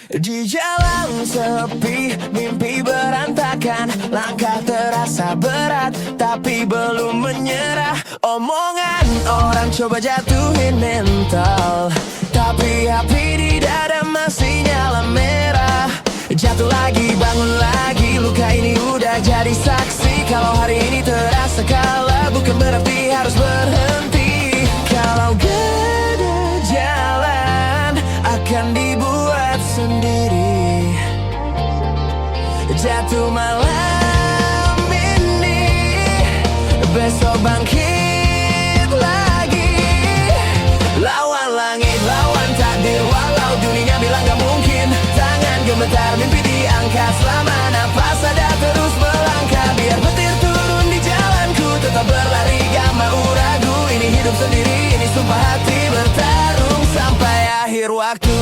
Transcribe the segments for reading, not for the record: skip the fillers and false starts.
Di jalan sepi, mimpi berantakan, langkah terasa berat, tapi belum menyerah. Omongan orang coba jatuhin mental, tapi api di dada masih nyala merah. Jatuh lagi, bangun lagi, luka ini udah jadi saksi. Kalau hari ini terasa kalah, bukan berarti harus berhenti. Kalau gak ada jalan, akan dibuat sendiri. Jatuh malam ini, besok bangkit lagi. Lawan langit, lawan takdir, walau dunia bilang gak mungkin. Tangan gemetar, mimpi diangkat, selama napas ada terus melangkah. Biar petir turun di jalanku, tetap berlari gak mau ragu. Ini hidup sendiri, ini sumpah hati, bertarung sampai akhir waktu.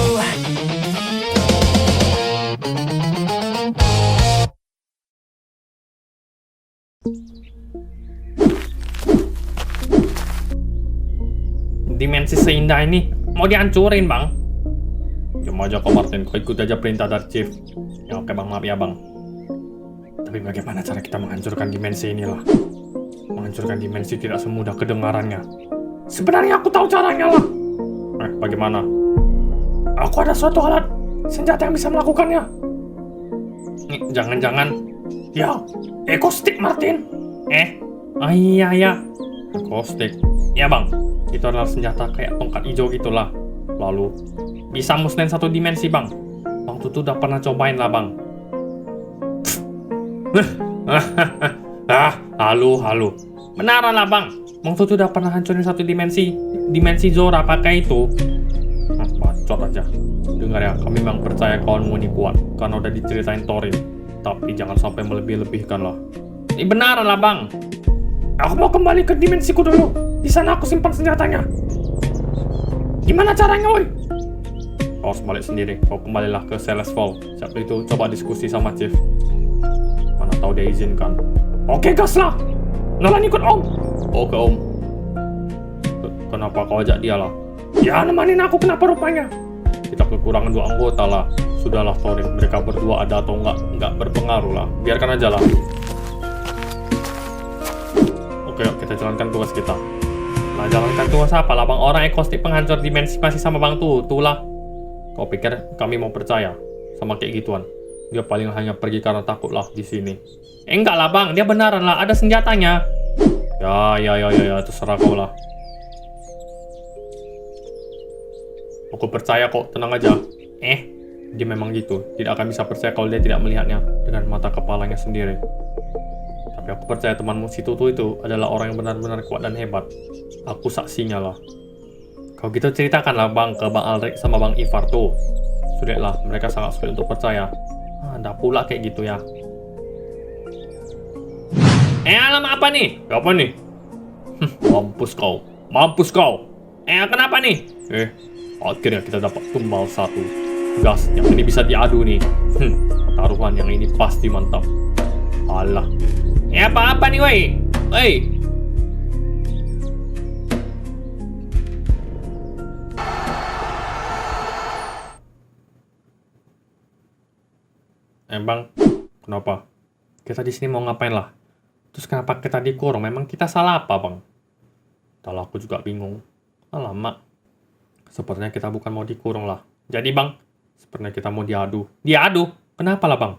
Dimensi seindah ini mau dihancurin, Bang. Diam aja kok, Martin. Kau ikut aja perintah dari Chief. Ya oke, Bang. Maaf ya, Bang. Tapi bagaimana cara kita menghancurkan dimensi inilah? Menghancurkan dimensi tidak semudah kedengarannya. Sebenarnya aku tahu caranya lah. Bagaimana? Aku ada suatu alat senjata yang bisa melakukannya. Jangan-jangan ya, Echo Stick, Martin. Iya ya, Echo Stick. Ya, Bang. Itu adalah senjata kayak tongkat hijau gitulah. Lalu bisa musnahin satu dimensi, Bang. Bang Tutu udah pernah cobain lah, Bang. Halu. Benaran lah, Bang. Bang Tutu udah pernah hancurin satu dimensi. Dimensi Zora pakai itu. Bacot aja. Dengar ya, kami memang percaya kawanmu ini kuat karena udah diceritain Thorin. Tapi jangan sampai melebih-lebihkan lah. Ini benaran lah, Bang. Aku mau kembali ke dimensiku dulu. Di sana aku simpan senjatanya. Gimana caranya, woi? Kau harus balik sendiri. Kau kembalilah ke Celeste Fall. Siap itu, coba diskusi sama Chief. Mana tahu dia izinkan. Oke, gas lah. Nolan ikut Om. Oke, Om. Kenapa kau ajak dia lah? Ya, nemanin aku, kenapa rupanya? Kita kekurangan 2 anggota lah. Sudahlah, Thorin. Mereka berdua ada atau enggak berpengaruh lah. Biarkan aja lah. Oke, kita jalankan tugas kita. Nah, jalankan tugas apa lah, Bang? Orang Echo Stick penghancur dimensi masih sama Bang Tutu lah. Kau pikir kami mau percaya sama kayak gituan? Dia paling hanya pergi karena takut lah di sini. Enggak lah, Bang. Dia benaran lah. Ada senjatanya. Ya. Terserah kau lah. Aku percaya kok. Tenang aja. Dia memang gitu. Tidak akan bisa percaya kalau dia tidak melihatnya dengan mata kepalanya sendiri. Tapi aku percaya temanmu si Tutu itu adalah orang yang benar-benar kuat dan hebat. Aku saksinya lah. Kalau gitu ceritakanlah, Bang, ke Bang Alrik sama Bang Ivar tuh. Sudahlah, mereka sangat sulit untuk percaya. Ada pula kayak gitu ya. Alamak, apa nih? Apa nih? Mampus kau. Kenapa nih? Akhirnya kita dapat tumbal satu. Gas, yang ini bisa diadu nih. Taruhan yang ini pasti mantap. Alah. Apa-apa nih, woi? Bang, kenapa? Kita di sini mau ngapain lah? Terus kenapa kita dikurung? Memang kita salah apa, Bang? Entahlah, aku juga bingung. Alamak. Sepertinya kita bukan mau dikurung lah. Jadi, Bang, sepertinya kita mau diadu. Diadu? Kenapa lah, Bang?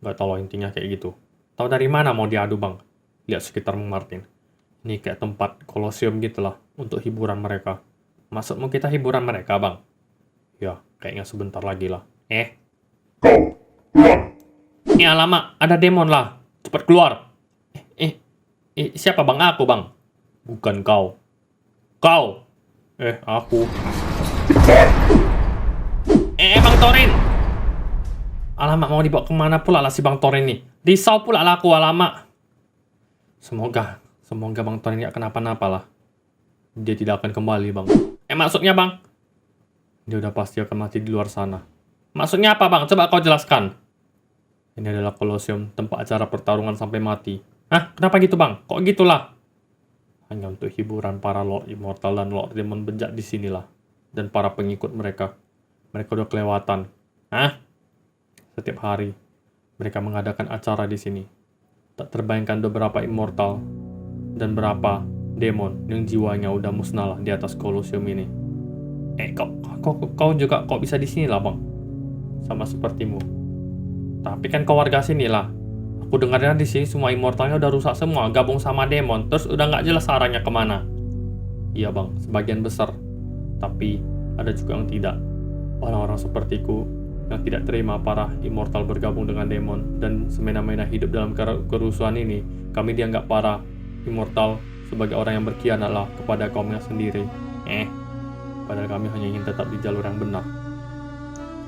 Gak tahu intinya kayak gitu. Tahu dari mana mau diadu, Bang? Lihat sekitarmu, Martin. Ini kayak tempat kolosium gitu lah. Untuk hiburan mereka. Maksudmu kita hiburan mereka, Bang? Ya, kayaknya sebentar lagi lah. Kau keluar. Alamak, ada demon lah. Cepat keluar. Siapa, Bang? Aku, Bang. Bukan kau. Kau. Aku. Cepat. Bang Thorin. Alamak, mau dibawa kemana pula lah si Bang Thorin ini? Risau pula lah aku, alamak. Semoga Bang Thorin gak kenapa-napa lah. Dia tidak akan kembali, Bang. Maksudnya, Bang? Dia udah pasti akan mati di luar sana. Maksudnya apa, Bang? Coba kau jelaskan. Ini adalah kolosium, tempat acara pertarungan sampai mati. Kenapa gitu, Bang? Kok gitulah? Hanya untuk hiburan para Lord Immortal dan Lord Demon bejat di sinilah. Dan para pengikut mereka. Mereka udah kelewatan Hah? Setiap hari, mereka mengadakan acara di sini. Tak terbayangkan beberapa immortal dan berapa demon yang jiwanya udah musnah lah di atas Colosseum ini. Kau juga kok bisa di sini lah, Bang? Sama sepertimu. Tapi kan kau warga sini lah. Aku dengarnya di sini semua immortalnya udah rusak semua, gabung sama demon, terus udah nggak jelas arahnya kemana. Iya, Bang, sebagian besar. Tapi ada juga yang tidak. Orang-orang sepertiku yang tidak terima para immortal bergabung dengan demon dan semena-mena hidup dalam kerusuhan ini, kami dianggap para immortal sebagai orang yang berkhianat lah kepada kaumnya sendiri. Padahal kami hanya ingin tetap di jalur yang benar.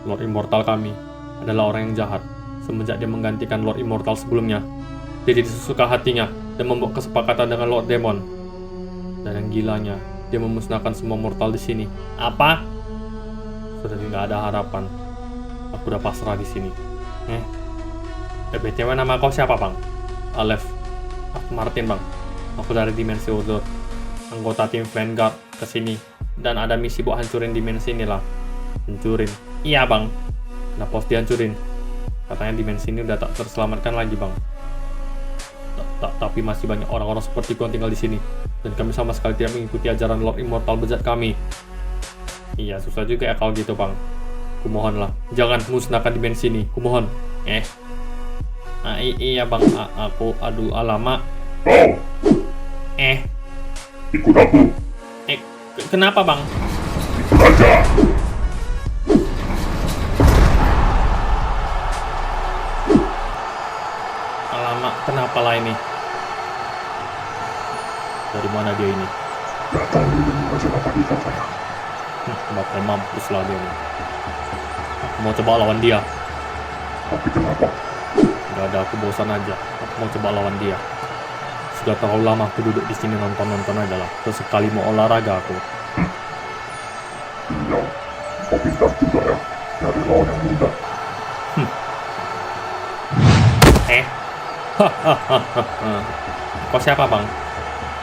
Lord Immortal kami adalah orang yang jahat. Semenjak dia menggantikan Lord Immortal sebelumnya, dia jadi sesuka hatinya dan membuat kesepakatan dengan Lord Demon. Dan yang gilanya, dia memusnahkan semua mortal di sini. Apa? Sudah tidak ada harapan. Aku udah pasrah di sini. BTW nama kau siapa, Bang? Aleph. Aku Martin, Bang. Aku dari Dimensi Order. Anggota tim Vanguard kesini. Dan ada misi buat hancurin dimensi ini lah. Hancurin? Iya, Bang. Kenapa harus dihancurin? Katanya dimensi ini udah tak terselamatkan lagi, Bang. Tapi masih banyak orang-orang seperti yang tinggal di sini. Dan kami sama sekali tidak mengikuti ajaran Lord Immortal bejat kami. Iya, susah juga ya kalau gitu, Bang. Kumohonlah, jangan musnahkan dimensi ini. Kumohon. Iya, Bang. Aduh, alamak. Kau, ikut aku. Kenapa, Bang? Ikut aja. Alamak, kenapa lah ini? Dari mana dia ini? Gak tahu dengan wajah apa kita, sayang. Bakal mampus lah dia nih. Aku mau coba lawan dia. Tapi kenapa? Gak ada, aku bosan aja. Aku mau coba lawan dia. Sudah terlalu lama aku duduk di sini nonton aja lah. Sesekali mau olahraga aku. Iya, kau pintar juga ya. Dari lawan yang mudah. Kau siapa, Bang?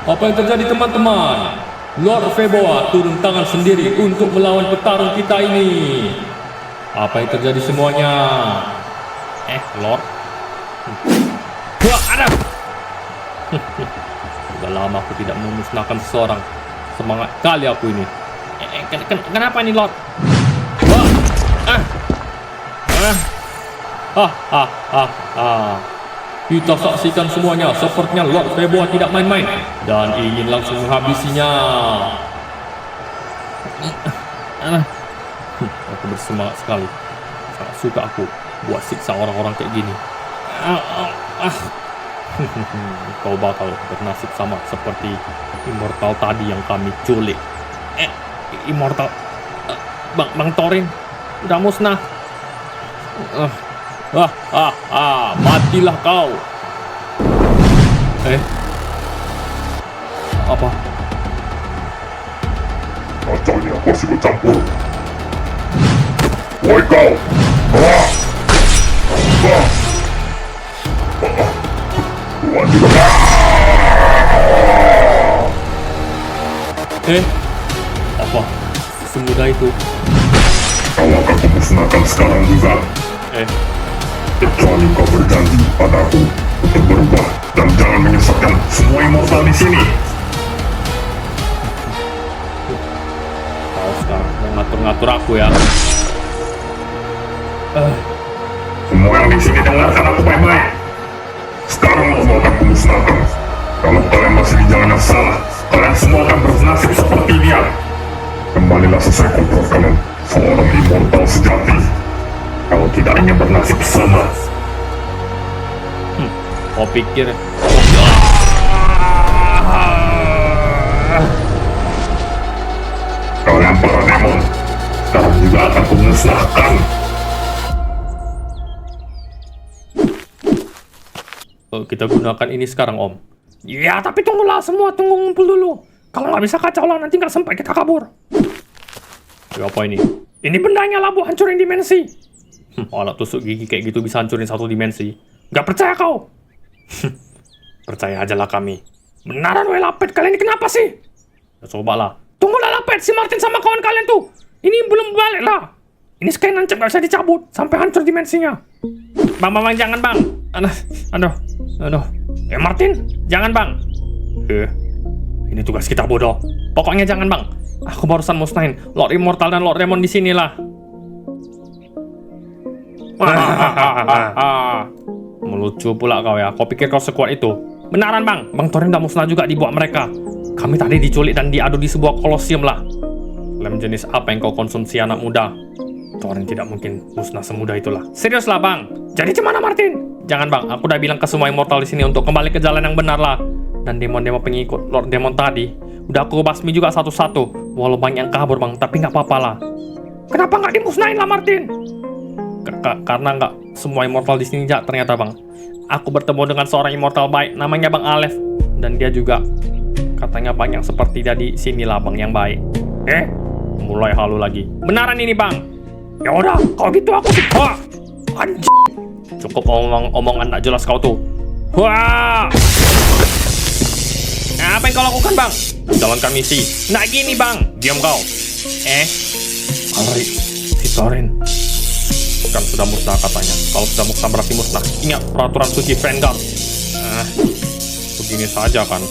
Apa yang terjadi, teman-teman? Lord Feboa turun tangan sendiri untuk melawan petarung kita ini. Apa yang terjadi semuanya? Lord? Wah, ada! Sudah lama aku tidak memusnahkan seseorang. Semangat kali aku ini. Kenapa ini, Lord? Kita saksikan semuanya. Sepertinya Lord Feboa tidak main-main dan ingin langsung menghabisinya. Aku bersemangat sekali. Sangat suka aku buat siksa orang-orang kayak gini. Kau bakal bernasib sama seperti Immortal tadi yang kami culik. Immortal? Bang Thorin udah musnah. Matilah kau. Apa? Kacanya masih bercampur. Woi kau! Tuhan juga. Apa? Semudah itu? Kau akan kumusnahkan sekarang juga. Kecuali kau berjanji padaku untuk berubah dan jangan menyesatkan semua immortal di sini. Kau sekarang mau ngatur-ngatur aku ya? Semua yang di sini dengarkan aku baik-baik. Sekarang aku akan kumusnahkan. Kalau kalian masih di jalan yang salah, kalian semua akan bernasib seperti dia. Kembalilah sesuai kontrol kalian, seorang immortal sejati. Kalau tidak ingin bernasib sama. Kau pikir? Kalian para demon, sekarang juga akan kumusnahkan. Kita gunakan ini sekarang, Om. Ya, tapi tunggulah semua, tunggu ngumpul dulu. Kalau nggak bisa kacau lah, nanti nggak sampai kita kabur. Apa ini? Ini bendanya lah buat hancurin dimensi. Alat tusuk gigi kayak gitu bisa hancurin satu dimensi. Nggak percaya kau? Percaya aja lah kami. Benaran weh Lapet, kalian ini kenapa sih? Ya, cobalah. Tunggulah Lapet, si Martin sama kawan kalian tuh. Ini belum balik lah. Ini sekali nancep gak bisa dicabut sampai hancur dimensinya. Bang, jangan bang. Aduh. Martin, jangan bang. Ini tugas kita bodoh. Pokoknya jangan bang. Aku barusan musnahin Lord Immortal dan Lord Demon di sinilah. Melucu pula kau ya. Kau pikir kau sekuat itu? Benaran bang. Bang Thorin udah musnah juga dibuat mereka. Kami tadi diculik dan diadu di sebuah kolosium lah. Lem jenis apa yang kau konsumsi anak muda? Thorin tidak mungkin musnah semudah itulah. Serius lah bang. Jadi gimana Martin? Jangan bang. Aku udah bilang ke semua immortal di sini untuk kembali ke jalan yang benar lah. Dan demon-demon pengikut Lord Demon tadi udah aku basmi juga satu-satu. Walau banyak yang kabur bang, tapi nggak apa-apa lah. Kenapa nggak dimusnahin lah Martin? Karena nggak semua immortal di sini jak ternyata bang. Aku bertemu dengan seorang immortal baik, namanya Bang Alef, dan dia juga katanya banyak seperti dia di sinilah bang yang baik. Mulai halu lagi. Benaran ini bang? Ya udah, kalau gitu aku wah, anjing. Cukup omongan tak jelas kau tuh. Wah. Apa yang kau lakukan bang? Jalankan misi. Nah gini bang, diam kau. Alri, si Thorin kan sudah musnah katanya. Kalau sudah musnah berarti musnah. Ingat peraturan suci Vanguard. Begini saja kan.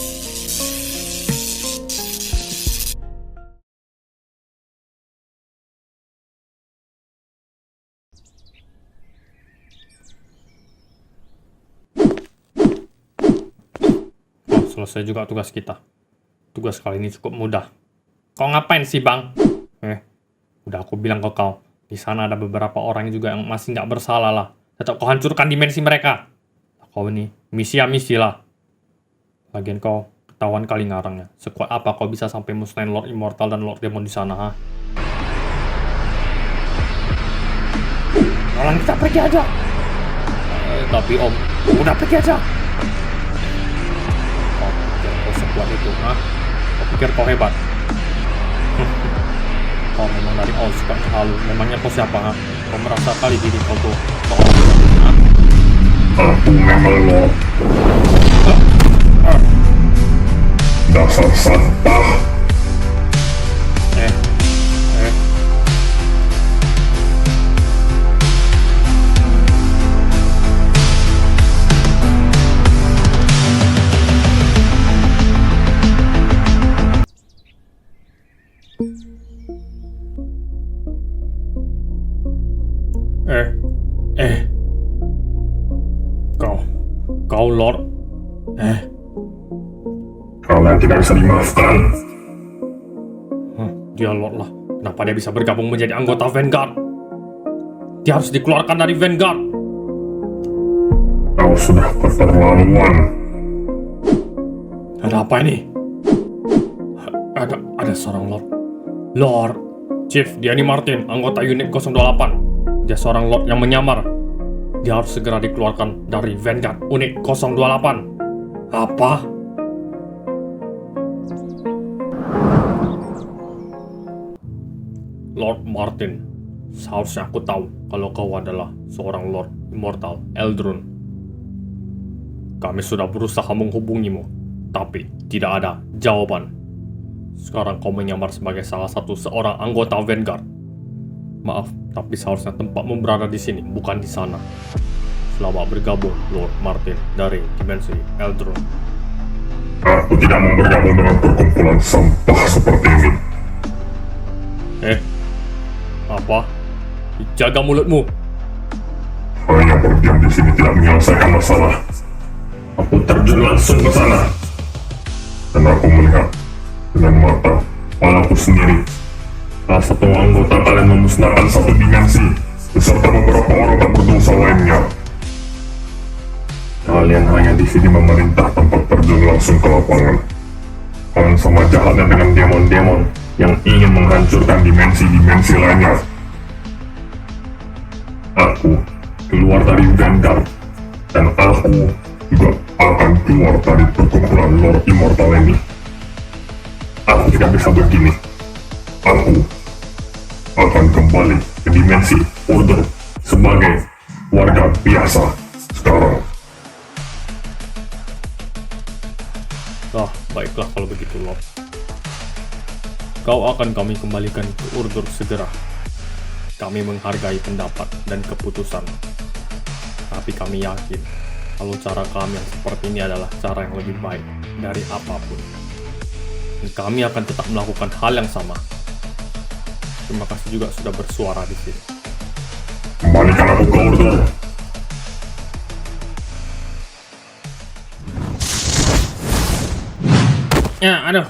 Selesai juga tugas kita. Tugas kali ini cukup mudah. Kau ngapain sih bang? Udah aku bilang ke kau. Di sana ada beberapa orang juga yang masih nggak bersalah lah. Tetap kau hancurkan dimensi mereka. Kau ini misi ya misi lah. Lagian kau ketahuan kali ngarangnya. Sekuat apa kau bisa sampai musnahin Lord Immortal dan Lord Demon di sana, ha? Orang kita pergi aja. Tapi om, udah pergi aja. Kau pikir kau sekuat itu, ha? Kau pikir kau hebat? Kau memang dari awal suka halu. Memangnya kau siapa, ha? Kau merasa kali diri kau tuh ha? Aku memang Lord. Dasar sampah. Kau Lord. Kalian tidak bisa dimaafkan. Dia Lord lah. Kenapa dia bisa bergabung menjadi anggota Vanguard? Dia harus dikeluarkan dari Vanguard. Kau sudah keterlaluan. Ada apa ini? Ada seorang Lord. Chief, dia ini Martin, anggota unit 028. Dia seorang Lord yang menyamar. Dia harus segera dikeluarkan dari Vanguard unit 028. Apa? Lord Martin, seharusnya aku tahu kalau kau adalah seorang Lord Immortal Eldrun. Kami sudah berusaha menghubungimu, tapi tidak ada jawaban. Sekarang kau menyamar sebagai salah satu seorang anggota Vanguard. Maaf, tapi seharusnya tempatmu berada di sini, bukan di sana. Selamat bergabung, Lord Martin, dari dimensi Eldrun. Aku tidak mau bergabung dengan perkumpulan sampah seperti ini. Apa? Jaga mulutmu. Hanya berdiam di sini tidak menyelesaikan masalah. Aku terjun langsung ke sana. Dan aku melihat dengan mata kepalaku sendiri. Salah satu anggota kalian memusnahkan satu dimensi beserta beberapa orang tak berdosa lainnya. Kalian hanya di sini memerintah tanpa terjun langsung ke lapangan. Kalian sama jahatnya dengan demon-demon yang ingin menghancurkan dimensi-dimensi lainnya. Aku keluar dari Vanguard, dan aku juga akan keluar dari perkumpulan Lord Immortal ini. Aku tidak bisa begini. Aku akan kembali ke dimensi Order sebagai warga biasa sekarang. Baiklah kalau begitu, Lord. Kau akan kami kembalikan ke Order segera. Kami menghargai pendapat dan keputusan. Tapi kami yakin kalau cara kami yang seperti ini adalah cara yang lebih baik dari apapun. Dan kami akan tetap melakukan hal yang sama. Terima kasih juga sudah bersuara di sini. Kembalikan aku ke Order. Ya, aduh.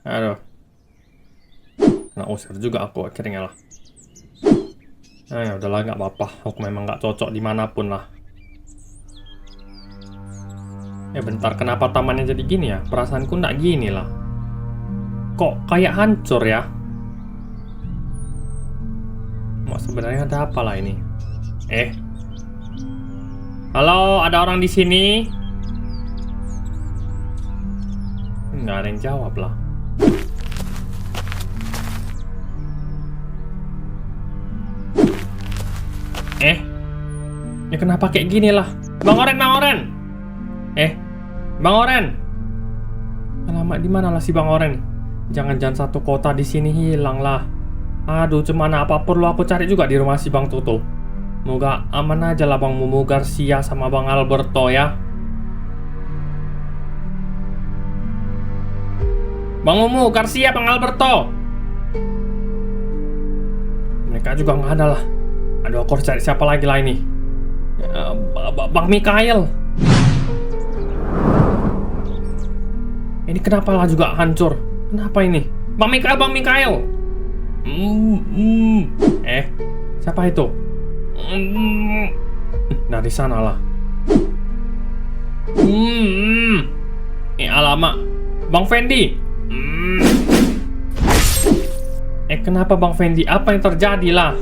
Aduh. Nah, usir juga aku akhirnya lah. Nah, ya udahlah, nggak apa-apa. Aku memang nggak cocok dimanapun lah. Bentar, kenapa tamannya jadi gini ya? Perasaanku nggak gini lah. Kok kayak hancur ya? Mak, sebenarnya ada apa lah ini? Halo, ada orang di sini? Nggak ada yang jawab lah. Ini kenapa kayak gini lah? Bang Oren, Bang Oren! Bang Oren! Alamak, di mana lah si Bang Oren? Jangan-jangan satu kota di sini hilang lah. Aduh, cemana apa perlu aku cari juga di rumah si Bang Toto. Moga aman aja lah Bang Mumu Garcia sama Bang Alberto ya. Bang Mumu Garcia, Bang Alberto. Mereka juga nggak ada lah. Aduh, aku harus cari siapa lagi lah ini. Bang Mikael. Ini kenapa lah juga hancur? Kenapa ini? Bang Mikael, Bang Mikael. Siapa itu? Dari sana lah. Alamak. Bang Fendi. Kenapa Bang Fendi? Apa yang terjadi lah?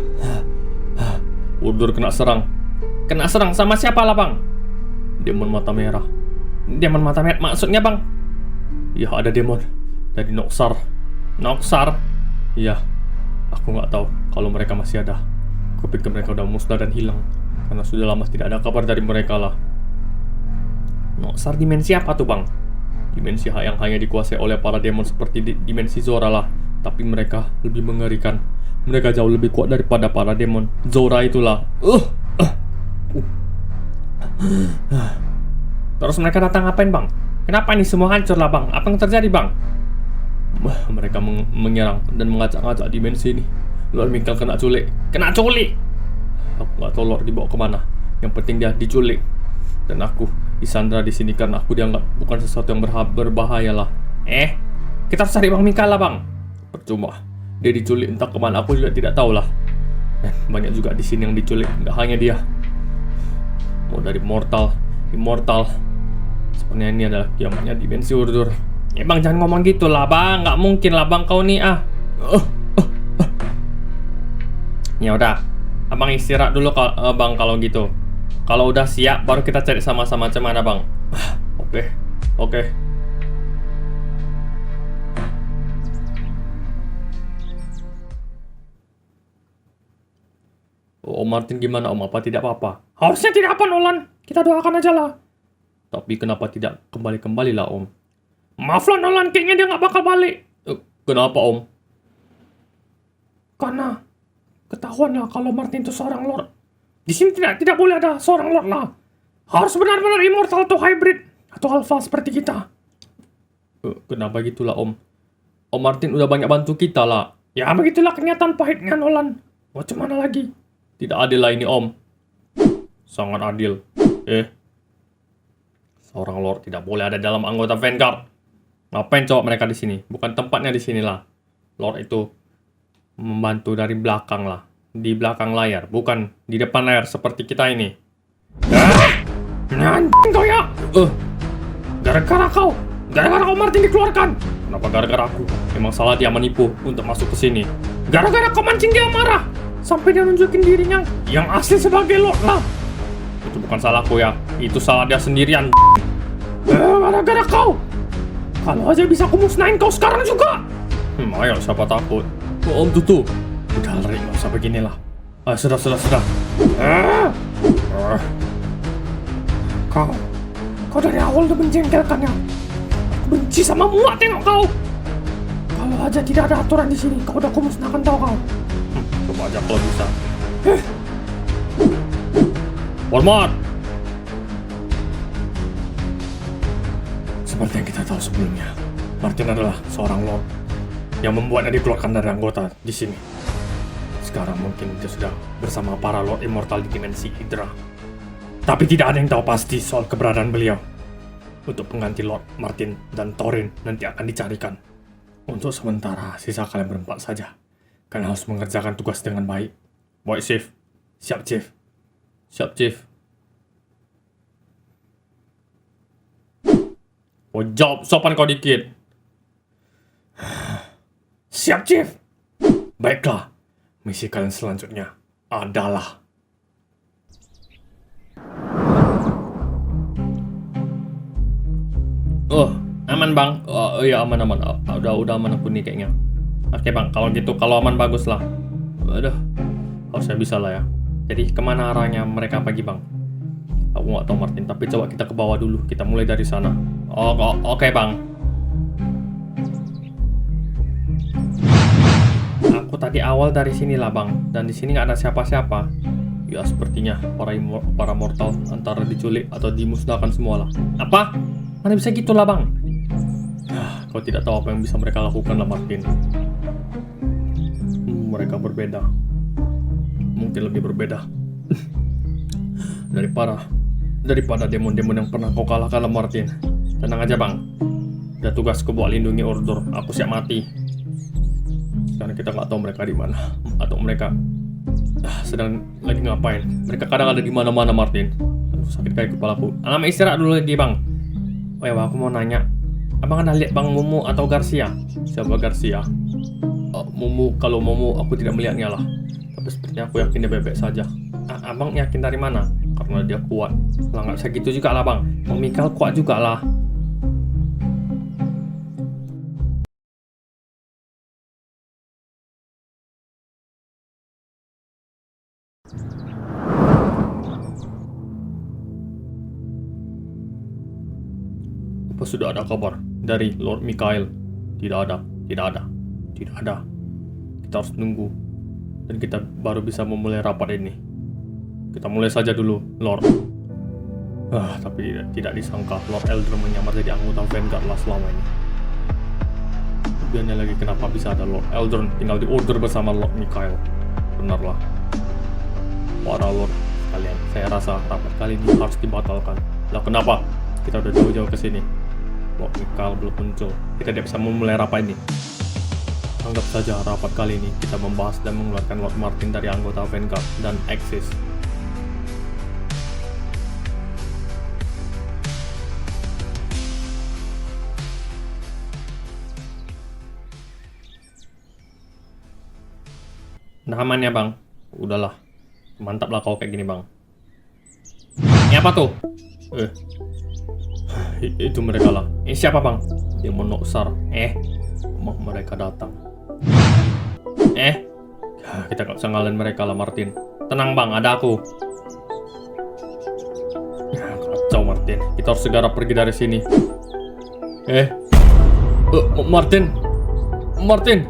Order kena serang. Kena serang sama siapa lah Bang? Demon mata merah. Demon mata merah maksudnya Bang? Ya, ada demon dari Noxar. Noxar? Iya. Aku nggak tahu kalau mereka masih ada. Aku pikir mereka udah musnah dan hilang karena sudah lama tidak ada kabar dari mereka lah. Noxar dimensi apa tuh Bang? Dimensi yang hanya dikuasai oleh para demon seperti dimensi Zora lah. Tapi mereka lebih mengerikan. Mereka jauh lebih kuat daripada para demon Zora itulah. Terus mereka datang ngapain Bang? Kenapa ini semua hancur lah Bang? Apa yang terjadi Bang? Mereka menyerang dan mengacak-ngacak dimensi ini. Lord Mikael kena culik. Kena culik? Aku nggak tahu Lord dibawa kemana. Yang penting dia diculik. Dan aku disandra di sini karena aku dianggap bukan sesuatu yang berbahaya lah. Kita harus cari Bang Mikael lah Bang. Percuma. Dia diculik entah kemana, aku juga tidak tahu lah. Dan banyak juga di sini yang diculik, nggak hanya dia. Mau dari mortal, immortal. Sepertinya ini adalah kiamatnya dimensi Order. Bang, jangan ngomong gitu lah Bang, nggak mungkin lah Bang kau nih Ya udah, Abang istirahat dulu Bang kalau gitu. Kalau udah siap, baru kita cari sama-sama cemana Bang. Oke. Om Martin gimana Om? Apa tidak apa-apa? Harusnya tidak apa Nolan. Kita doakan aja lah. Tapi kenapa tidak kembali-kembali lah Om? Maaf lah Nolan, kayaknya dia nggak bakal balik. Kenapa Om? Karena ketahuan lah kalau Martin itu seorang Lord. Di sini tidak boleh ada seorang Lord lah. Harus benar-benar immortal atau hybrid atau alpha seperti kita. Kenapa gitulah Om? Om Martin udah banyak bantu kita lah. Ya begitulah kenyataan pahitnya Nolan. Mau cemana lagi? Tidak adil lah ini Om. Sangat adil. Seorang Lord tidak boleh ada dalam anggota Vanguard. Ngapain coba mereka di sini? Bukan tempatnya di sini lah. Lord itu membantu dari belakang lah. Di belakang layar, bukan di depan layar seperti kita ini. Anjing kau ya! Gara-gara kau Martin dikeluarkan. Kenapa gara-gara aku? Memang salah dia menipu untuk masuk ke sini. Gara-gara kau mancing dia marah. Sampai dia nunjukin dirinya yang asli sebagai Lord lah. Itu bukan salahku ya. Itu salah dia sendirian. Gara-gara kau. Kalau aja bisa aku musnahin kau sekarang juga. Ayo, siapa takut. Om Tutu. Udah lari, gak usah beginilah. Sudah. Kau dari awal udah menjengkelkan ya. Aku benci sama muak tengok kau. Kalau aja tidak ada aturan di sini, kau udah kumusnahkan tau kau. Coba aja kalau bisa. Hormat! Seperti yang kita tahu sebelumnya, Martin adalah seorang lord yang membuatnya dikeluarkan dari anggota di sini. Sekarang mungkin dia sudah bersama para lord immortal di dimensi Hydra. Tapi tidak ada yang tahu pasti soal keberadaan beliau. Untuk pengganti Lord Martin dan Thorin nanti akan dicarikan. Untuk sementara, sisa kalian berempat saja. Kalian harus mengerjakan tugas dengan baik. Boy Chief. Siap, Chief. Siap, Chief. Oh, jawab sopan kau dikit. Siap, Chief. Baiklah. Misi kalian selanjutnya adalah... Oh, aman bang. Oh iya aman. Udah aman aku nih kayaknya. Oke bang, kalau gitu kalau aman bagus lah. Aduh, harusnya bisa lah ya. Jadi kemana arahnya mereka pagi bang? Aku nggak tahu Martin, tapi coba kita ke bawah dulu. Kita mulai dari sana. Oke bang. Aku tadi awal dari sini lah bang, dan di sini nggak ada siapa-siapa. Ya sepertinya para mortal antara diculik atau dimusnahkan semua lah. Apa? Mana bisa gitulah bang? Kau tidak tahu apa yang bisa mereka lakukan lah Martin. Mereka berbeda. Mungkin lebih berbeda daripada demon-demon yang pernah kau kalahkan lah Martin. Tenang aja bang. Ada tugasku buat lindungi Order. Aku siap mati. Karena kita nggak tahu mereka di mana atau mereka sedang lagi ngapain. Mereka kadang ada di mana-mana Martin. Aduh, sakit kayak kepalaku. Lama istirahat dulu lagi bang. Oh ya, aku mau nanya, abang ada lihat Bang Mumu atau Garcia? Siapa Garcia? Mumu, kalau Mumu aku tidak melihatnya lah. Tapi sepertinya aku yakin dia bebek saja. Abang yakin dari mana? Karena dia kuat. Lah nggak bisa gitu juga lah bang. Bang Mikael kuat juga lah. Apa sudah ada kabar dari Lord Mikael? Tidak ada. Kita harus menunggu. Dan kita baru bisa memulai rapat ini. Kita mulai saja dulu, Lord. Tapi tidak disangka Lord Elder menyamar jadi anggota Vanguard lah selama ini. Kemudiannya lagi kenapa bisa ada Lord Elder tinggal di Order bersama Lord Mikael? Benarlah. Para Lord kalian, saya rasa rapat kali ini harus dibatalkan. Lah kenapa? Kita udah jauh-jauh ke sini. Lord Mikael belum muncul. Kita tidak bisa memulai rapat ini. Anggap saja rapat kali ini kita membahas dan mengeluarkan Lord Martin dari anggota Vanguard dan Axis. Nah aman ya bang? Udahlah. Mantap lah kau kayak gini bang. Ini apa tuh? Itu mereka lah. Siapa bang? Demon Noxar. Mereka datang. Kita gak bisa ngalahin mereka lah Martin. Tenang bang, ada aku. Kacau Martin. Kita harus segera pergi dari sini. Martin. Martin.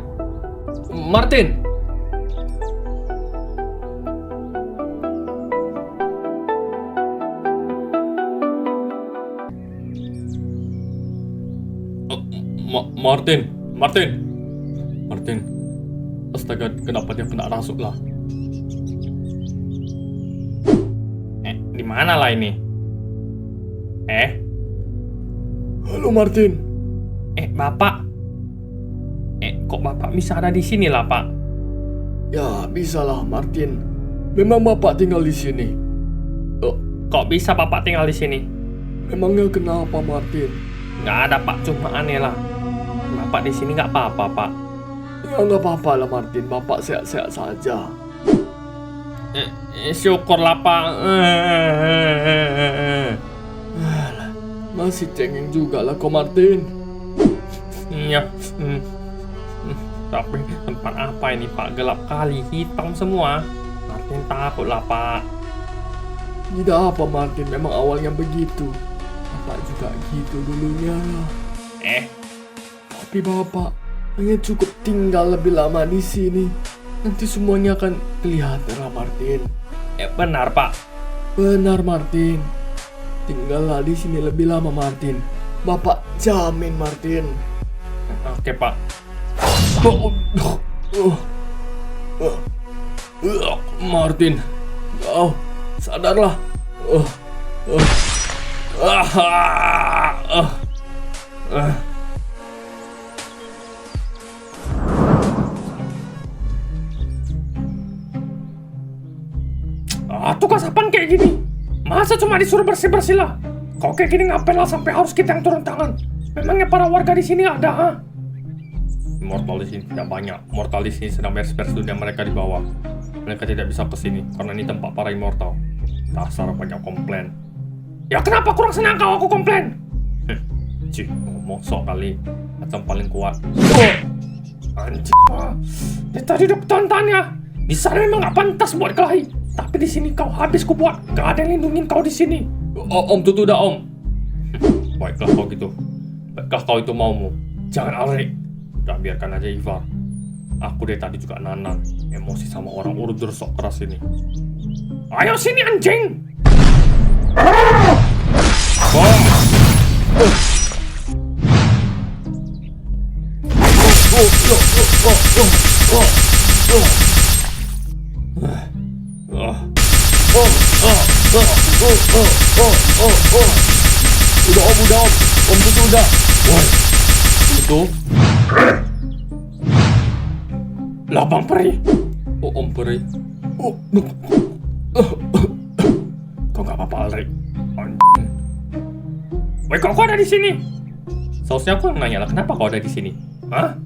Astaga, kenapa dia kena rasuk lah? Di mana lah ini? Halo Martin. Bapak. Kok bapak bisa ada di sini lah, Pak? Ya, bisalah Martin. Memang bapak tinggal di sini. Kok bisa bapak tinggal di sini? Memangnya kenapa Martin? Nggak ada Pak, cuma aneh lah. Bapak di sini nggak apa-apa Pak. Ya nggak apa-apa lah Martin, bapak sehat-sehat saja. Syukurlah Pak. Masih cengeng juga lah kok Martin. Iya. Tapi tempat apa ini Pak? Gelap kali, hitam semua. Martin takut lah Pak. Tidak apa Martin, memang awalnya begitu. Bapak juga gitu dulunya. Tapi bapak hanya cukup tinggal lebih lama di sini. Nanti semuanya akan kelihatan lah, Martin. Benar, Pak. Benar, Martin. Tinggallah di sini lebih lama, Martin. Bapak jamin, Martin. Oke, Pak. Martin, kau sadarlah. Tugas apaan kayak gini? Masa cuma disuruh bersih-bersih lah? Kok kayak gini ngapain lah sampai harus kita yang turun tangan? Memangnya para warga di sini ada, ha? Mortal di sini tidak banyak. Mortal di sini sedang beres-beres dunia mereka di bawah. Mereka tidak bisa ke sini karena ini tempat para immortal. Dasar banyak komplain. Ya kenapa kurang senang kau aku komplain? Cih, ngomong sok kali. Macam paling kuat. Anjir. Dia tadi udah bertahan ya. Di sana memang gak pantas buat kelahi. Tapi di sini kau habis ku buat. Gak ada yang lindungin kau di sini. Om tuh udah om. Baiklah kau gitu. Baiklah kau itu maumu. Jangan Alrik. Udah biarkan aja Ivar. Aku dari tadi juga nanan. Emosi sama orang Urdur sok keras ini. Ayo sini anjing. Bom. Udah om tuh udah. Woi, itu Labang Peri. Oh Om Peri. Kau nggak apa-apa Alrik. Anjing. Woi kok ada di sini? Seharusnya aku yang nanya lah, kenapa kau ada di sini? Hah?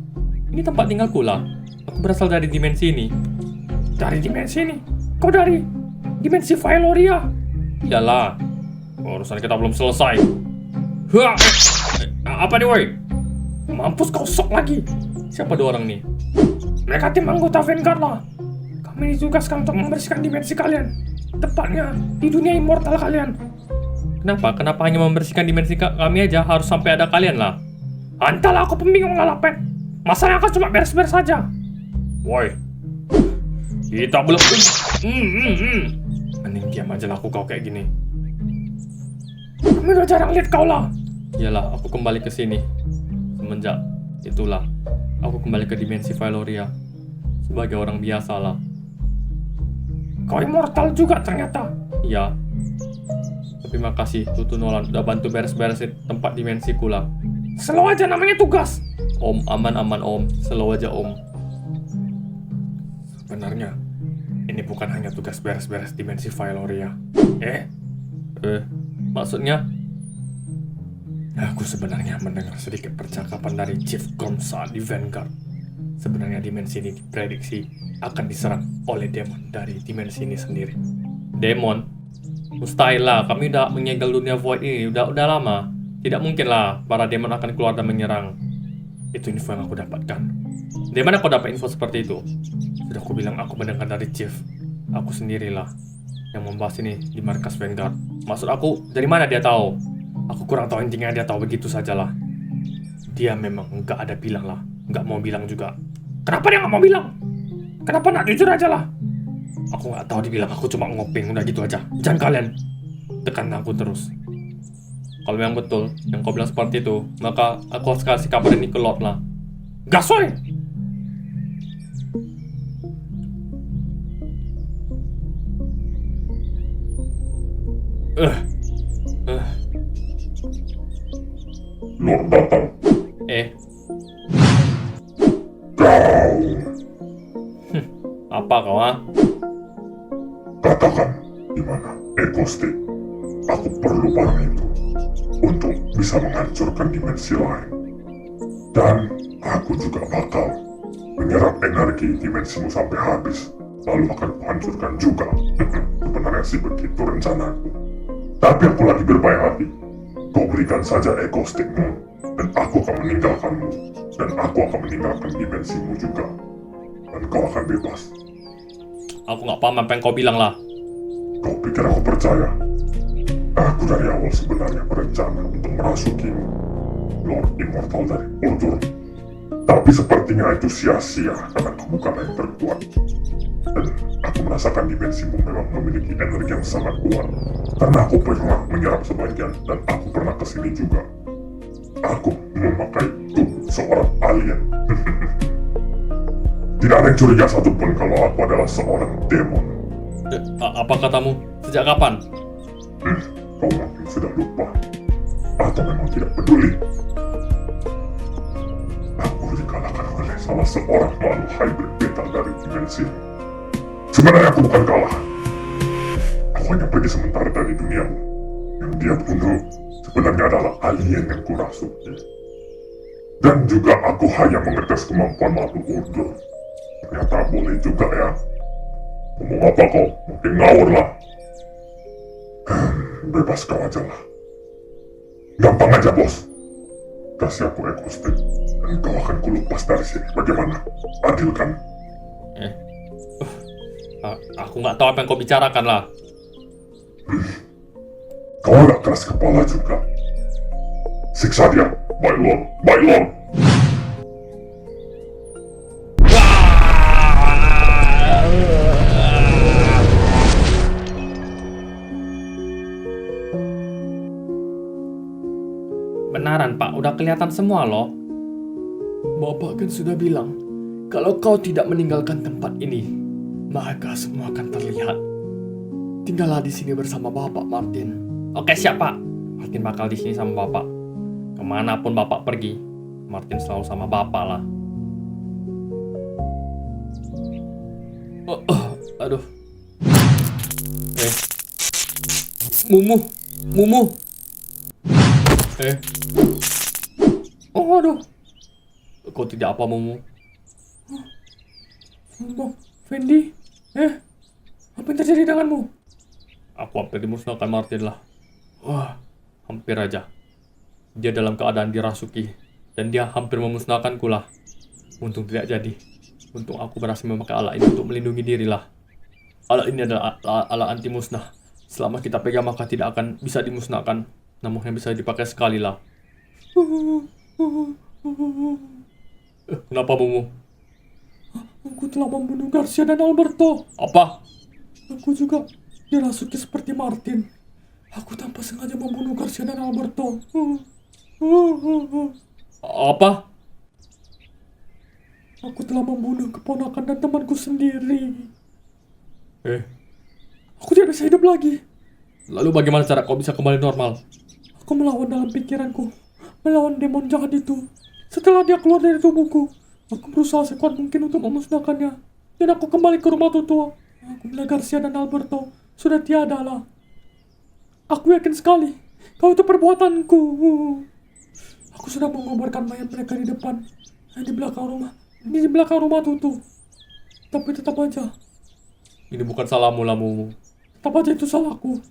Ini tempat tinggalku lah. Aku berasal dari dimensi ini. Dari dimensi ini? Kau dari dimensi Valoria? Iyalah. Urusan kita belum selesai. Hah! Apa nih woi? Mampus kau sok lagi. Siapa dua orang nih? Mereka tim anggota Vanguard lah. Kami ditugaskan untuk membersihkan dimensi kalian. Tepatnya di dunia immortal kalian. Kenapa? Kenapa hanya membersihkan dimensi kami aja? Harus sampai ada kalian lah. Antara aku pembingung lah Pet. Masalahnya aku cuma beres-beres saja. Woi. Kita belum. Mending diam aja lah aku kau kayak gini. Kami udah jarang lihat kau lah. Iyalah, aku kembali ke sini. Semenjak itulah, aku kembali ke dimensi Valoria. Sebagai orang biasa lah. Kau immortal juga ternyata. Iya. Tapi makasih Tutu Nolan udah bantu beres-beresin tempat dimensiku lah. Slow aja namanya tugas. Om, aman-aman om. Slow aja om. Sebenarnya ini bukan hanya tugas beres-beres dimensi Valoria. Maksudnya? Aku sebenarnya mendengar sedikit percakapan dari Chief Grom saat di Vanguard. Sebenarnya dimensi ini diprediksi akan diserang oleh demon dari dimensi ini sendiri. Demon? Mustahil lah, kami udah menyegel dunia void ini udah lama. Tidak mungkin lah para demon akan keluar dan menyerang. Itu info yang aku dapatkan. Dari mana kau dapat info seperti itu? Sudah aku bilang aku mendengar dari Chief. Aku sendirilah yang membahas ini di markas Vanguard. Maksud aku, dari mana dia tahu? Aku kurang tahu intinya, dia tahu begitu sajalah. Dia memang nggak ada bilang lah. Nggak mau bilang juga. Kenapa dia nggak mau bilang? Kenapa nggak jujur aja lah? Aku nggak tahu dibilang, aku cuma ngoping, udah gitu aja. Jangan kalian tekan aku terus. Kalau memang betul yang kau bilang seperti itu, maka aku harus kasih kabar ini ke Lord lah. Gasoy! Lord datang. Apa kau ha? Katakan di mana Echo State. Aku perlu barang itu untuk bisa menghancurkan dimensi lain. Dan aku juga bakal menyerap energi dimensimu sampai habis. Lalu akan kuhancurkan juga. Sebenarnya sih begitu rencanaku. Tapi aku lagi berbaik hati. Kau berikan saja Echo State-mu, dan aku akan meninggalkanmu. Dan aku akan meninggalkan dimensimu juga. Dan kau akan bebas. Aku nggak paham apa yang kau bilang lah. Kau pikir aku percaya? Aku dari awal sebenarnya berencana untuk merasukimu, Lord Immortal dari Urdur. Tapi sepertinya itu sia-sia karena kamu bukanlah yang terkuat. Dan aku merasakan dimensimu memang memiliki energi yang sangat kuat. Karena aku pernah menyerap sebagian dan aku pernah kesini juga. Aku memakai tubuh seorang alien. Tidak ada yang curiga satupun kalau aku adalah seorang demon. Apa katamu? Sejak kapan? Kau mungkin sudah lupa. Atau memang tidak peduli. Aku dikalahkan oleh salah seorang makhluk hybrid beta dari dimensi. Sebenarnya aku bukan kalah. Aku hanya pergi sementara dari duniamu. Yang dia bunuh sebenarnya adalah alien yang kurasuki. Dan juga aku hanya mengetes kemampuan makhluk urdur. Ternyata boleh juga ya. Ngomong apa kau? Mungkin ngawur lah. Bebas kau aja lah. Gampang aja bos. Kasih aku eco-stick dan kau akan kulupas dari sini. Bagaimana? Adil kan? Aku nggak tahu apa yang kau bicarakan lah. Kau agak keras kepala juga. Siksa dia, my lord, my lord. Benaran Pak, udah kelihatan semua loh. Bapak kan sudah bilang, kalau kau tidak meninggalkan tempat ini, maka semua akan terlihat. Tinggallah di sini bersama Bapak, Martin. Oke siap Pak. Martin bakal di sini sama Bapak. Kemanapun Bapak pergi, Martin selalu sama Bapak lah. Aduh. Mumu. Oh aduh. Kau tidak apa Mumu? Fendi, apa yang terjadi denganmu? Aku hampir dimusnahkan Martin lah. Wah, hampir aja. Dia dalam keadaan dirasuki dan dia hampir memusnahkanku lah. Untung tidak jadi. Untung aku berhasil memakai alat ini untuk melindungi diri lah. Alat ini adalah alat anti musnah. Selama kita pegang maka tidak akan bisa dimusnahkan. Namun yang bisa dipakai sekali lah. Kenapa Mumu? Aku telah membunuh Garcia dan Alberto. Apa? Aku juga dirasuki seperti Martin. Aku tanpa sengaja membunuh Garcia dan Alberto. Apa? Aku telah membunuh keponakan dan temanku sendiri. Aku tidak bisa hidup lagi. Lalu bagaimana cara kau bisa kembali normal? Aku melawan dalam pikiranku, melawan demon jahat itu. Setelah dia keluar dari tubuhku, aku berusaha sekuat mungkin untuk memusnahkannya. Dan aku kembali ke rumah tua. Aku melihat Garcia dan Alberto sudah tiada lah. Aku yakin sekali, kalau itu perbuatanku. Aku sudah menguburkan mayat mereka di depan, di belakang rumah Tutu. Tapi tetap aja. Ini bukan salahmu lah Mumu. Tetap aja itu salahku.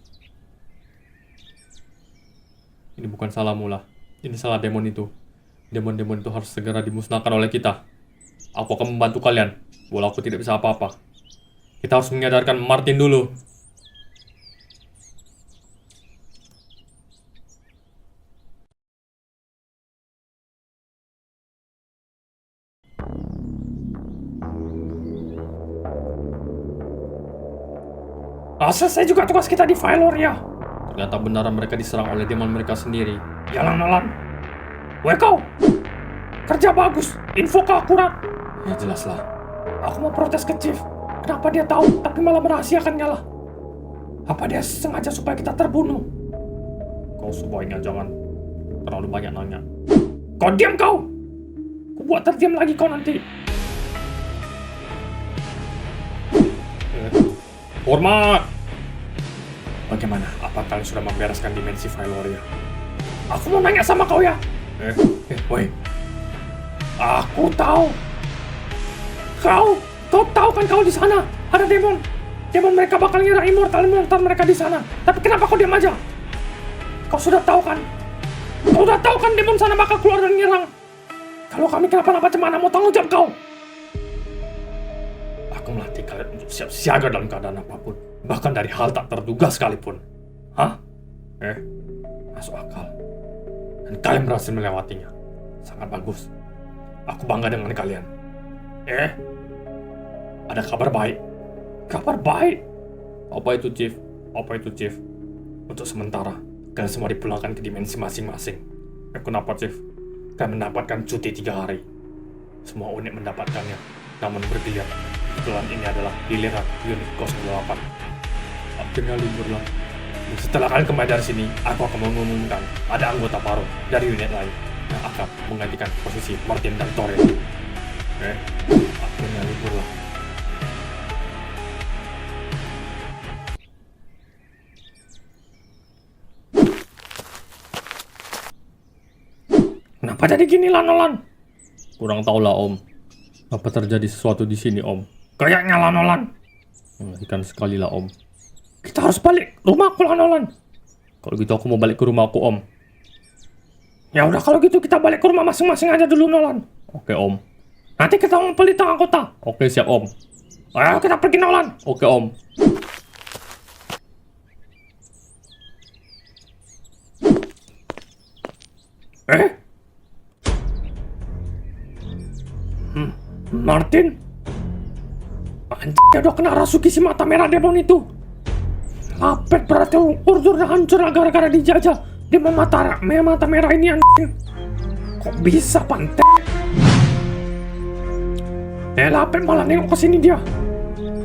Ini bukan salahmu lah. Ini salah demon itu. Demon-demon itu harus segera dimusnahkan oleh kita. Aku akan membantu kalian, walau aku tidak bisa apa-apa. Kita harus menyadarkan Martin dulu. Selesai juga tugas kita di Vyloria. Ternyata benaran mereka diserang oleh demon mereka sendiri. Jalan-jalan. Weh kau, kerja bagus, info kau akurat. Ya jelaslah. Aku mau protes ke Chief. Kenapa dia tahu tapi malah merahasiakannya lah? Apa dia sengaja supaya kita terbunuh? Kau sebaiknya jangan terlalu banyak nanya. Kau diam kau. Ku buat terdiam lagi kau nanti. Hormat! Bagaimana? Apa kalian sudah membereskan dimensi Vyloria? Aku mau nanya sama kau ya. Woi. Aku tahu. Kau tahu kan kau di sana ada demon. Demon mereka bakal nyerang immortal mereka di sana. Tapi kenapa kau diam aja? Kau sudah tahu kan? Kau udah tahu kan demon sana bakal keluar dan nyerang. Kalau kami kenapa-napa cemana mau tanggung jawab kau? Aku melatih kalian untuk siap siaga dalam keadaan apapun. Bahkan dari hal tak terduga sekalipun. Hah? Masuk akal. Dan kalian berhasil melewatinya. Sangat bagus. Aku bangga dengan kalian. Ada kabar baik. Kabar baik? Apa itu, Chief? Apa itu, Chief? Untuk sementara, kalian semua dipulangkan ke dimensi masing-masing. Kenapa, Chief? Kalian mendapatkan cuti 3 hari. Semua unit mendapatkannya. Namun bergiliran, kebetulan ini adalah giliran unit 08. Akhirnya libur lah. Setelah kalian kembali dari sini, aku akan mengumumkan ada anggota baru dari unit lain yang akan menggantikan posisi Martin dan Torre. Akhirnya libur lah. Kenapa jadi gini lah, Nolan? Kurang tahu lah, Om. Apa terjadi sesuatu di sini, Om? Kayaknya lah, Nolan. Mengerikan sekali lah, Om. Kita harus balik rumahku lah, Nolan. Kalau gitu aku mau balik ke rumahku, Om. Ya udah kalau gitu kita balik ke rumah masing-masing aja dulu, Nolan. Oke, Om. Nanti kita ngumpul di tengah kota. Oke, siap, Om. Ayo kita pergi, Nolan. Oke, Om. Martin? Anjir, udah kena rasuki si mata merah demon itu. Lapet berarti order udah hancur lah gara-gara dijajah. Dia mata merah ini anjing. Kok bisa pantai? Lapet malah nengok ke sini dia.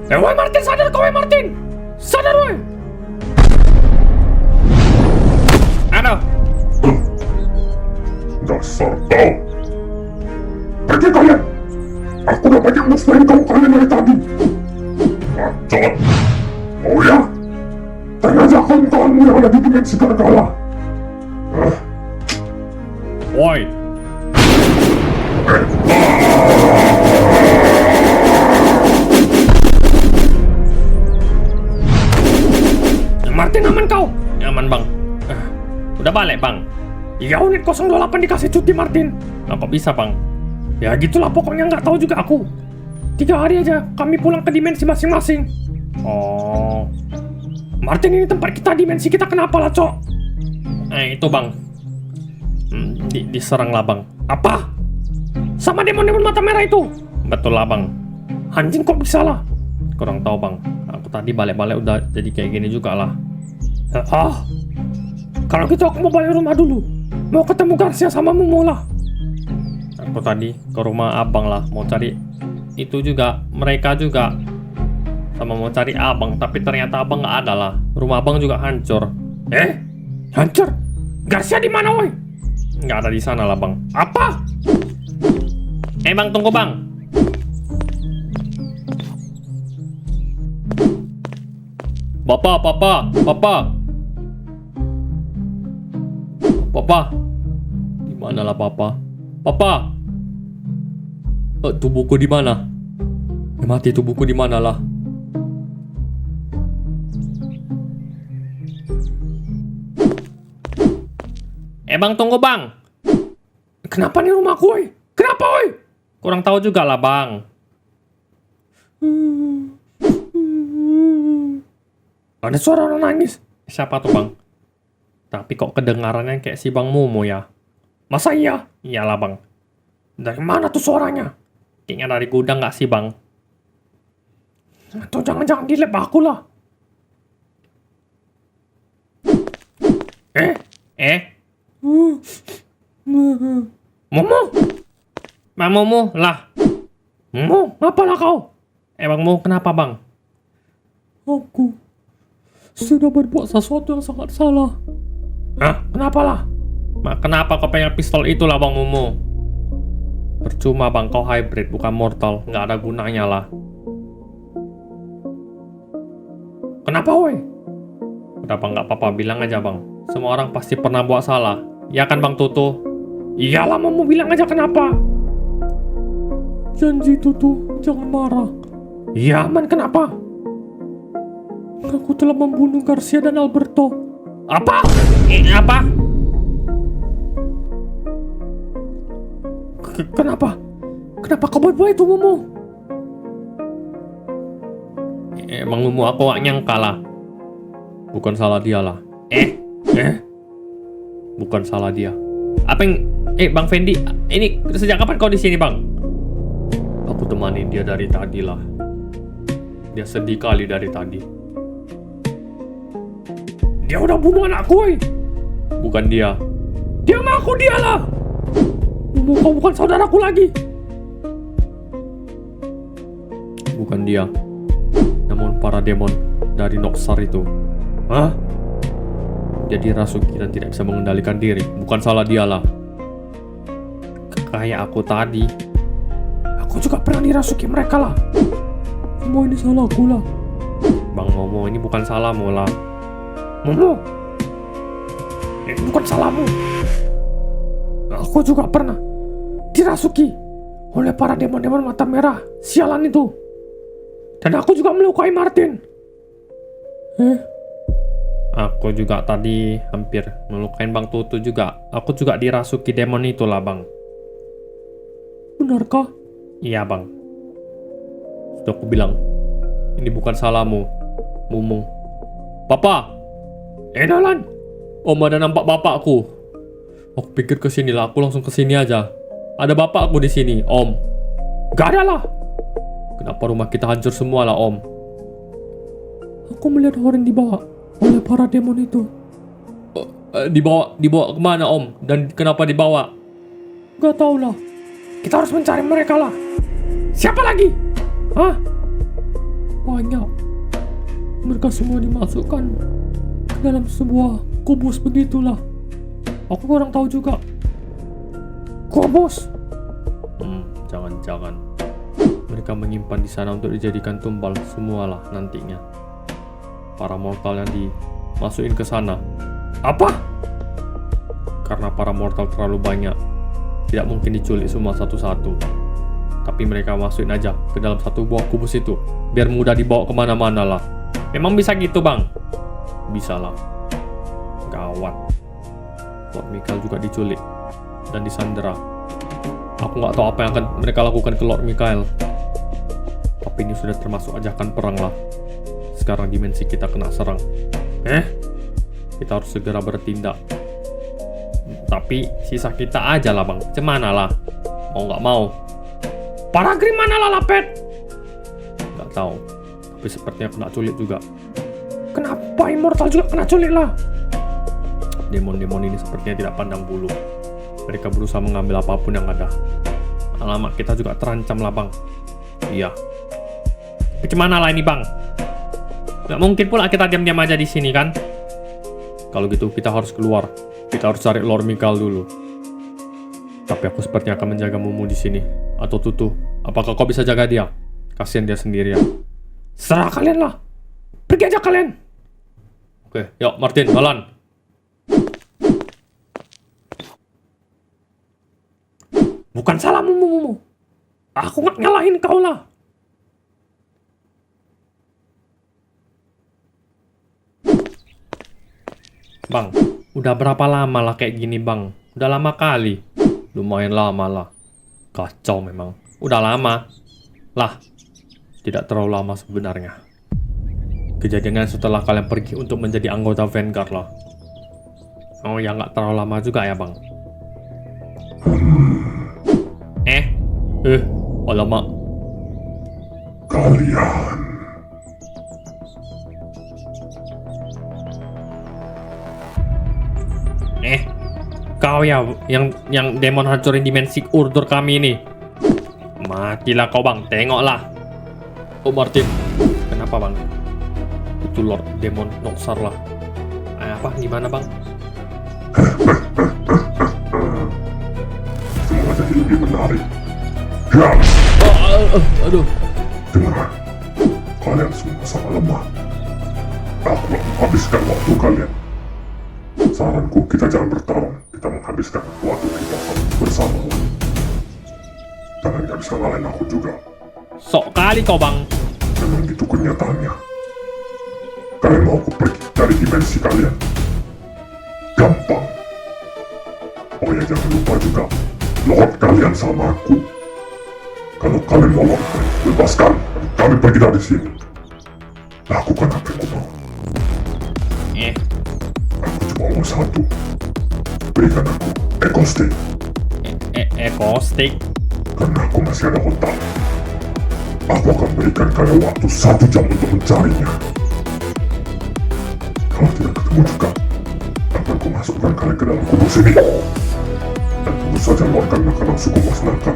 Woi Martin, sadar kau, Martin. Sadar woi. Aduh. Dasar kau. Pergi kalian. Aku udah banyak musnahin kalian dari tadi. Bacot. Oh ya? Ternyata kawan-kawanmu yang ada di dimensi Gargala. Woi. Martin, aman kau? Aman, Bang. Udah balik, Bang. Ya, unit 08 dikasih cuti, Martin. Kok bisa, Bang? Ya gitulah pokoknya, nggak tahu juga aku. 3 hari aja kami pulang ke dimensi masing-masing. Oh. Martin, ini tempat kita, dimensi kita, kenapa lah, Cok? Itu, Bang. Diserang lah, Bang. Apa? Sama demon-demon mata merah itu? Betul lah, Bang. Anjing, kok bisa lah? Kurang tahu, Bang. Aku tadi balik-balik udah jadi kayak gini juga lah. Kalau gitu aku mau balik rumah dulu. Mau ketemu Garcia sama Momo lah. Aku tadi ke rumah abang lah, mau cari itu juga, mereka juga. Sama mau cari abang, tapi ternyata abang nggak ada lah. Rumah abang juga hancur. Hancur? Garcia di mana, woi? Nggak ada di sana lah, Bang. Apa? Bang, tunggu, Bang. Papa. Di mana lah, Papa? Papa. Tubuhku di mana? Mati, tubuhku di mana lah? Bang, tunggu, Bang. Kenapa nih rumahku, woi? Kenapa, woi? Kurang tahu juga lah, Bang. Ada suara orang nangis. Siapa tuh, Bang? Tapi kok kedengarannya kayak si Bang Momo ya? Masa iya? Iyalah, Bang. Dari mana tuh suaranya? Kayaknya dari gudang nggak sih, Bang? Atau jangan-jangan di lab aku lah. Momo? Bang Momo lah. Momo, ngapalah kau? Bang Momo, kenapa, Bang? Aku sudah berbuat sesuatu yang sangat salah. Kenapa lah? Kenapa kau pengen pistol itulah, Bang Momo? Percuma, Bang, kau hybrid bukan mortal, nggak ada gunanya lah. Kenapa, woi? Kenapa nggak apa-apa, bilang aja, Bang. Semua orang pasti pernah buat salah. Ya kan, Bang Tutu? Iyalah, Momo, bilang aja kenapa. Janji, Tutu, jangan marah. Iya, aman, kenapa? Aku telah membunuh Garcia dan Alberto. Apa? Apa? Kenapa? Kenapa kau buat itu, Momo? Emang Momo, aku gak nyangka lah. Bukan salah dia lah. Bukan salah dia. Apa yang... Bang Fendi, ini sejak kapan kau di sini, Bang? Aku temani dia dari tadi lah. Dia sedih kali dari tadi. Dia udah bunuh anakku, woy. Bukan dia. Dia ngaku dia lah. Kau bukan saudaraku lagi. Bukan dia. Namun para demon dari Noxar itu. Hah? Dia dirasuki dan tidak bisa mengendalikan diri. Bukan salah dia lah. Kayak aku tadi. Aku juga pernah dirasuki mereka lah. Semua ini salahku lah. Bang Momo, ini bukan salahmu lah. Momo, ini bukan salahmu. Aku juga pernah dirasuki oleh para demon-demon mata merah sialan itu. Dan aku juga melukai Martin. Aku juga tadi hampir melukain Bang Tutu juga. Aku juga dirasuki demon itu lah, Bang. Benarkah? Iya, Bang. Sudah aku bilang, ini bukan salahmu, Mumung. Papa! Nalan! Om, ada nampak bapakku. Aku pikir kesini lah, aku langsung kesini aja. Ada bapakku di sini, Om. Gak ada lah. Kenapa rumah kita hancur semua lah, Om? Aku melihat orang dibawa oleh para demon itu. Dibawa kemana, Om? Dan kenapa dibawa? Gak tau lah. Kita harus mencari mereka lah. Siapa lagi? Hah? Banyak. Mereka semua dimasukkan ke dalam sebuah kubus begitulah. Aku kurang tahu juga. Kubus? Jangan-jangan mereka menyimpan di sana untuk dijadikan tumbal semualah nantinya. Para mortal yang dimasukin ke sana. Apa? Karena para mortal terlalu banyak, tidak mungkin diculik semua satu-satu. Tapi mereka masukin aja ke dalam satu buah kubus itu, biar mudah dibawa kemana-mana lah. Memang bisa gitu, Bang? Bisa lah. Gawat. Lord Mikael juga diculik dan disandera. Aku nggak tahu apa yang akan mereka lakukan ke Lord Mikael. Tapi ini sudah termasuk ajakan perang lah. Sekarang dimensi kita kena serang. Kita harus segera bertindak. Tapi sisa kita aja lah, Bang. Cemana lah? Mau nggak mau. Para Grim mana lah, Lapet? Nggak tahu. Tapi sepertinya kena culik juga. Kenapa Immortal juga kena culik lah? Demon-demon ini sepertinya tidak pandang bulu. Mereka berusaha mengambil apapun yang ada. Alamak, kita juga terancam lah, Bang. Iya. Bagaimana lah ini, Bang? Nggak mungkin pula kita diam-diam aja di sini, kan? Kalau gitu, kita harus keluar. Kita harus cari Lord Mikael dulu. Tapi aku sepertinya akan menjaga Mumu di sini. Atau Tutu, apakah kau bisa jaga dia? Kasihan dia sendirian. Serah kalian lah. Pergi aja kalian. Oke, yuk Martin, jalan. Bukan salahmu, Mumu. Aku nggak nyalahin kau lah. Bang, udah berapa lama lah kayak gini, Bang? Udah lama kali. Lumayan lama lah. Kacau memang. Udah lama. Lah, tidak terlalu lama sebenarnya. Kejadiannya setelah kalian pergi untuk menjadi anggota Vanguard lah. Oh ya, nggak terlalu lama juga ya, Bang. Alamak. Kalian Kau ya yang demon hancurin dimensi Urdur kami ini. Matilah kau, Bang. Tengoklah. Oh, Martin. Kenapa, Bang? Itu Lord Demon Noxar lah. Apa? Gimana, Bang? semua jadi lebih menarik. Ya, Aduh. dengar. Kalian semua sama lemah. Aku akan menghabiskan waktu kalian. Saranku, kita jangan bertarung. Kita menghabiskan waktu kita bersama. Kalian gak bisa ngalahin aku juga. Sok kali kau, Bang. Memang itu kenyataannya. Kalian mau aku pergi dari dimensi kalian? Gampang. Oh ya, jangan lupa juga. Lord kalian sama aku. Kalau kalian mau Lord, bebaskan. Kami pergi dari sini. Lakukan apa yang kau mau. Aku cuma mau satu. Berikan aku Echo Stick. Echo Stick. Karena aku masih ada otak. Aku akan berikan kalian waktu 1 jam untuk mencarinya. Kalau tidak ketemu juga, akan ku masukkan kalian ke dalam kubus ini. Dan tentu saja Lord Kang akan langsung ku musnahkan.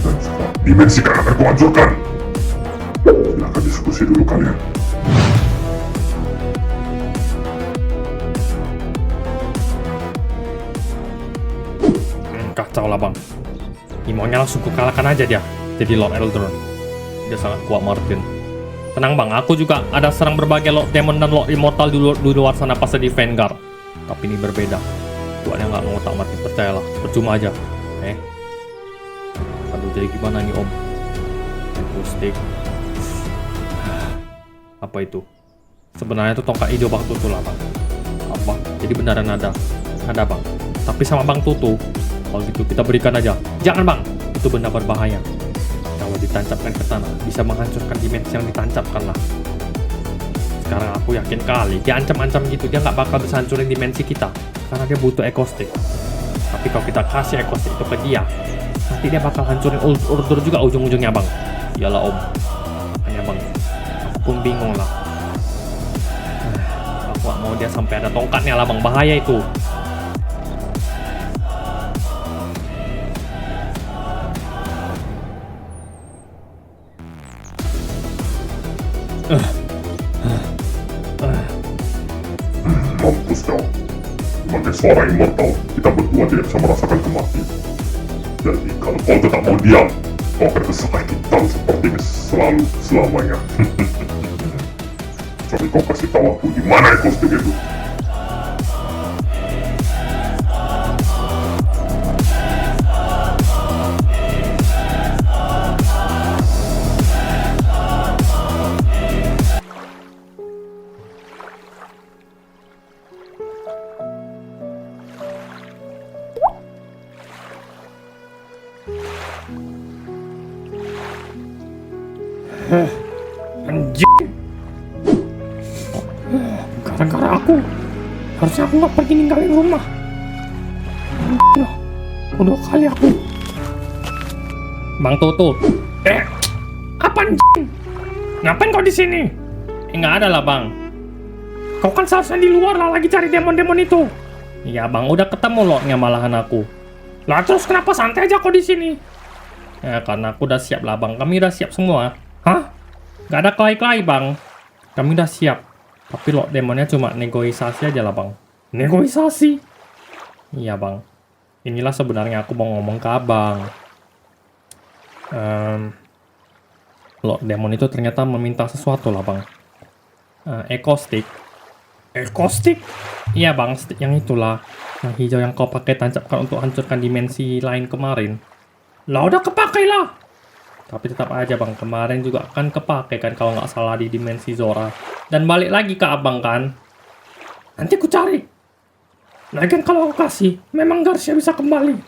Dan semua dimensi kan akan ku hancurkan. Silahkan diskusi dulu kalian. Kacau lah bang. Maunya langsung ku kalahkan aja dia. Jadi Lord Eldron. Dia sangat kuat Martin. Tenang bang, aku juga ada serang berbagai Lord Demon dan Lord Immortal di luar sana pas di Vanguard. Tapi ini berbeda. Tuannya nggak ngotak mati, percayalah. Percuma aja. Aduh, jadi gimana nih om? Stick. Apa itu? Sebenarnya itu tongkat hijau Bang Tutu lah bang. Apa? Jadi beneran ada. Ada bang. Tapi sama Bang Tutu, kalau gitu kita berikan aja. Jangan bang, itu benda berbahaya. Kalau ditancapkan ke tanah, bisa menghancurkan dimensi yang ditancapkan lah. Sekarang aku yakin kali, dia ancam-ancam gitu, dia nggak bakal bisa hancurin dimensi kita. Karena dia butuh Echo Stick. Tapi kalau kita kasih Echo Stick itu ke dia, nanti dia bakal hancurin order juga ujung-ujungnya bang. Iyalah om. Makanya bang, aku pun bingung lah. Aku gak mau dia sampai ada tongkatnya lah bang, bahaya itu. Mampus kau. Sebagai seorang immortal, kita berdua tidak bisa merasakan kematian. Jadi kalau kau tetap mau diam, kau akan kesakitan seperti ini selalu selamanya. Tapi kau kasih tahu aku di mana Echo Stick itu. Anjing. Gara-gara aku. Harusnya aku nggak pergi ninggalin rumah. Anjing. Udah kali aku. Bang Tutu. Apa anjing? Ngapain kau di sini? Nggak ada lah bang. Kau kan seharusnya di luar lah lagi cari demon-demon itu. Iya bang, udah ketemu lotnya malahan aku. Lah terus kenapa santai aja kau di sini? Ya karena aku udah siap lah bang, kami udah siap semua. Hah? Gak ada kelahi-kelahi bang. Kami udah siap. Tapi Lord Demonnya cuma negosiasi aja lah bang. Negosiasi? Iya bang. Inilah sebenarnya aku mau ngomong ke abang. Lord Demon itu ternyata meminta sesuatu lah bang. Echo Stick. Echo Stick? Iya bang, stick yang itulah. Yang hijau yang kau pakai tancapkan untuk hancurkan dimensi lain kemarin. Lah udah kepakai lah. Tapi tetap aja bang, kemarin juga kan kepake kan kalau nggak salah di dimensi Zora. Dan balik lagi ke abang kan. Nanti ku cari. Lagian kalau aku kasih, memang Garcia bisa kembali.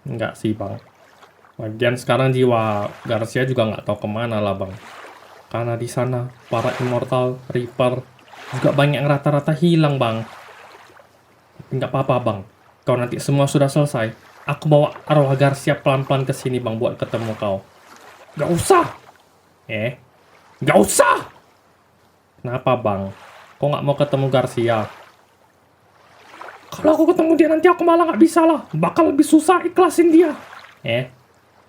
Enggak sih bang. Lagian sekarang jiwa Garcia juga nggak tahu kemana lah bang. Karena di sana para Immortal, Reaper juga banyak yang rata-rata hilang bang. Tapi nggak apa-apa bang. Kalau nanti semua sudah selesai, aku bawa arwah Garcia pelan-pelan ke sini bang buat ketemu kau. Gak usah. Gak usah. Kenapa bang? Kok nggak mau ketemu Garcia? Kalau aku ketemu dia nanti aku malah nggak bisa lah. Bakal lebih susah ikhlasin dia.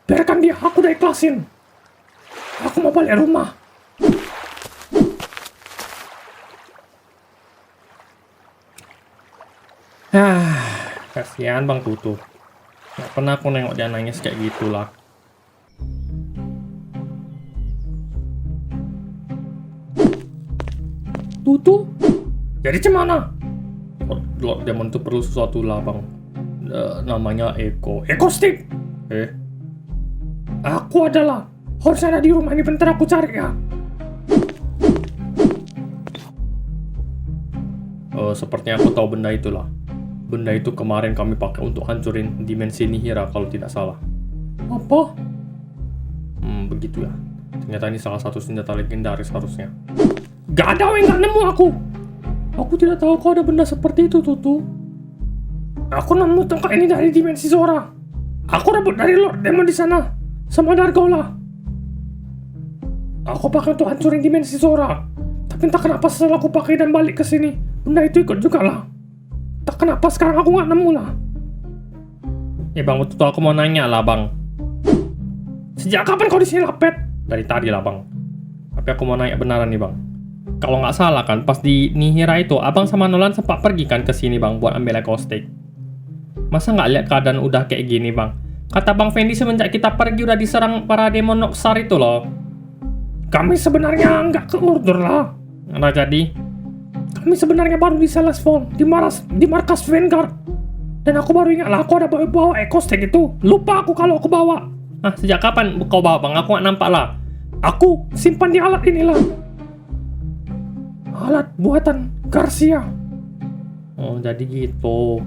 Biarkan dia, aku udah ikhlasin. Aku mau balik rumah. Kasihan bang Tutu. Nggak pernah aku nengok dia nangis kayak gitulah. Tutu? Jadi cemana? Lord Demon itu perlu sesuatu lah bang. Namanya Echo Stick? Aku adalah harus ada di rumah ini, bentar aku cari ya. Sepertinya aku tahu benda itulah. Benda itu kemarin kami pakai untuk hancurin dimensi Nihira kalau tidak salah. Apa? Begitu ya. Ternyata ini salah satu senjata legendaris harusnya. Gak ada yang gak nemu aku. Aku tidak tahu kau ada benda seperti itu, Tutu. Aku nemu tongkat ini dari dimensi Zora. Aku rebut dari Lord Demon di sana sama Dargola. Aku pakai untuk hancurin dimensi Zora. Tapi entah kenapa setelah aku pakai dan balik ke sini, benda itu ikut juga lah. Tak kenapa sekarang aku nggak nemu lah. Bang, betul aku mau nanya lah bang. Sejak kapan kau di sini, Lapet? Dari tadi lah bang. Tapi aku mau nanya beneran nih bang. Kalau nggak salah kan, pas di Nihira itu, abang sama Nolan sempat pergi kan ke sini bang buat ambil Echo Stick. Masa nggak lihat keadaan udah kayak gini bang? Kata Bang Fendi semenjak kita pergi udah diserang para demon Noxar itu loh. Kami sebenarnya nggak ke Order lah. Nggak jadi. Kami sebenarnya baru di Celestfall, di markas Vanguard. Dan aku baru ingat lah, aku ada bawa Echo Stick itu. Lupa aku kalau aku bawa. Sejak kapan kau bawa bang? Aku nggak nampak lah. Aku simpan di alat inilah. Alat buatan Garcia. Oh, jadi gitu.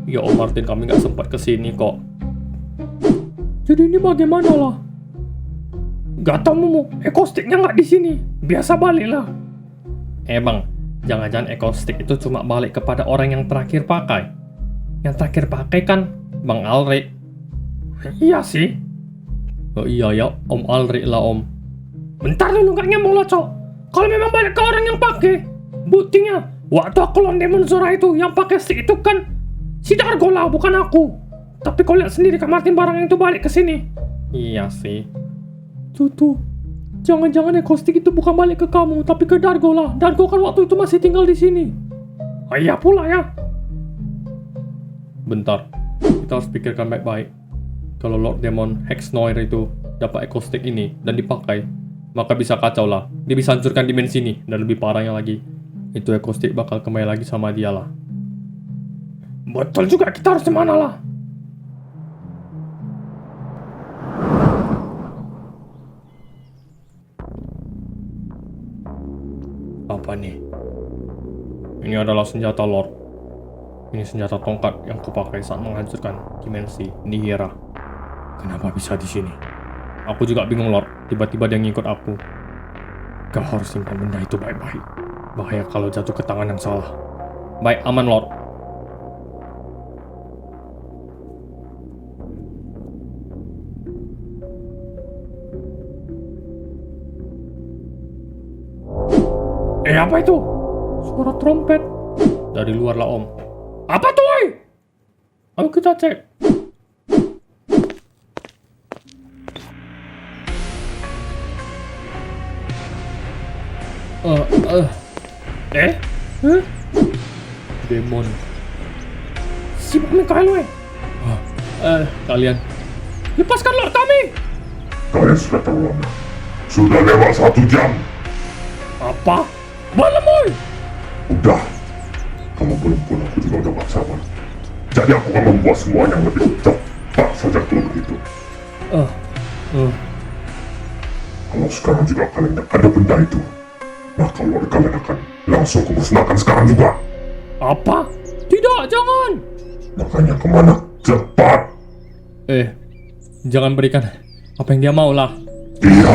Ya Om Martin, kami nggak sempat kesini kok. Jadi ini bagaimana lah? Gak tau Momo, Echo Stick-nya nggak di sini. Biasa balik lah. Bang, jangan-jangan Echo Stick itu cuma balik kepada orang yang terakhir pakai. Yang terakhir pakai kan Bang Alrik. Iya sih. Oh iya ya, Om Alrik lah Om. Bentar dulu, nggak nyambung lah cok. Kalau memang balik ke orang yang pakai, buktinya waktu aku lawan Demon Zora itu yang pakai stick itu kan si Dargola, bukan aku. Tapi kau lihat sendiri kan Martin barang itu balik ke sini. Iya sih. Tuh. Jangan-jangan Echo Stick itu bukan balik ke kamu, tapi ke Dargola. Dargo kan waktu itu masih tinggal di sini. Oh iya pula ya. Bentar, kita harus pikirkan baik-baik. Kalau Lord Demon Hex Noir itu dapat Echo Stick ini dan dipakai, maka bisa kacau lah. Dia bisa hancurkan dimensi ini, dan lebih parahnya lagi, itu Echo Stick bakal kembali lagi sama dia lah. Betul juga, kita harus kemana lah? Apa nih? Ini adalah senjata Lord. Ini senjata tongkat yang kupakai saat menghancurkan dimensi Nihira. Kenapa bisa di sini? Aku juga bingung Lord. Tiba-tiba dia ngikut aku. Kau harus simpan benda itu baik-baik. Bahaya kalau jatuh ke tangan yang salah. Baik, aman Lord. Apa itu? Suara trompet. Dari luar lah Om. Apa tuh, woy? Ayo kita cek. Demon. Sibuk Mikael, woy. Kalian. Lepaskan Lord kami. Kalian sudah terlambat. Sudah lewat 1 jam. Apa? Malam, woy. Udah. Kamu belum pulang, aku juga udah gak sabar. Jadi aku akan membuat semuanya lebih cepat saja kalau begitu. Kalau sekarang juga kalian ada benda itu, maka Lord kalian akan langsung kumusnahkan sekarang juga. Apa? Tidak, jangan. Makanya kemana? Cepat. Jangan berikan apa yang dia mau lah. Iya.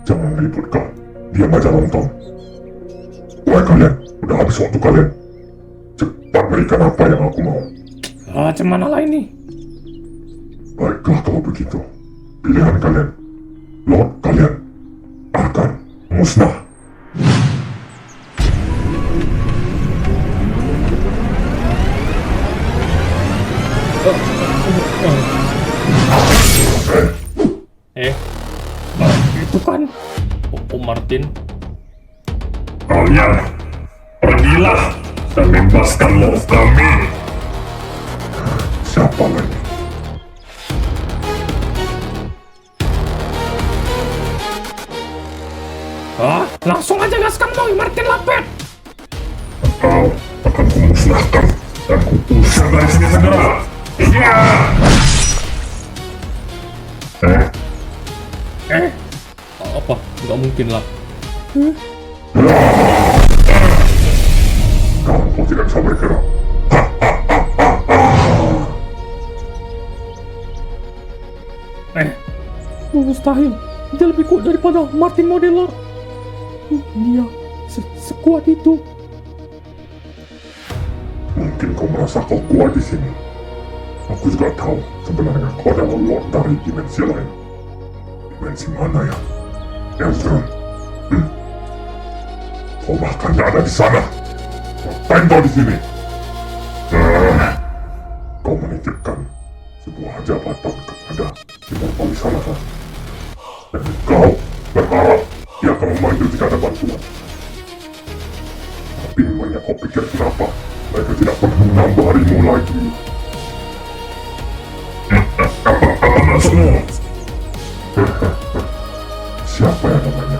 Jangan ribut kau. Diam aja nonton. Wahai kalian, udah habis waktu kalian. Cepat berikan apa yang aku mau. Macam mana lah ini? Baiklah kalau begitu. Pilihan kalian. Lord kalian akan musnah. Itu kan Om Martin. Kalian pergilah dan bebaskan Lord kami. Siapa lagi? langsung aja gaskan boy, Martin Lapet. Kau akan kumusnahkan dan kuusir dari sini segera. Iya. Apa? Nggak mungkin lah. Kau tidak bisa bergerak. Mustahil. Dia lebih kuat daripada Martin Modeler. Dia sekuat itu. Mungkin kau merasa kau kuat di sini. Aku juga tahu sebenarnya kau adalah Lord dari dimensi lain. Dimensi mana ya? Eltron. Kau bahkan tidak ada di sana. Ngapain kau di sini? Kau menitipkan sebuah jabatan kepada Immortal di sana kan? Dan kau berharap dia akan memanggil jika ada bantuan. Tapi memangnya kau pikir kenapa mereka tidak pernah menambah harimu lagi? Apa maksudmu? Siapa yang namanya?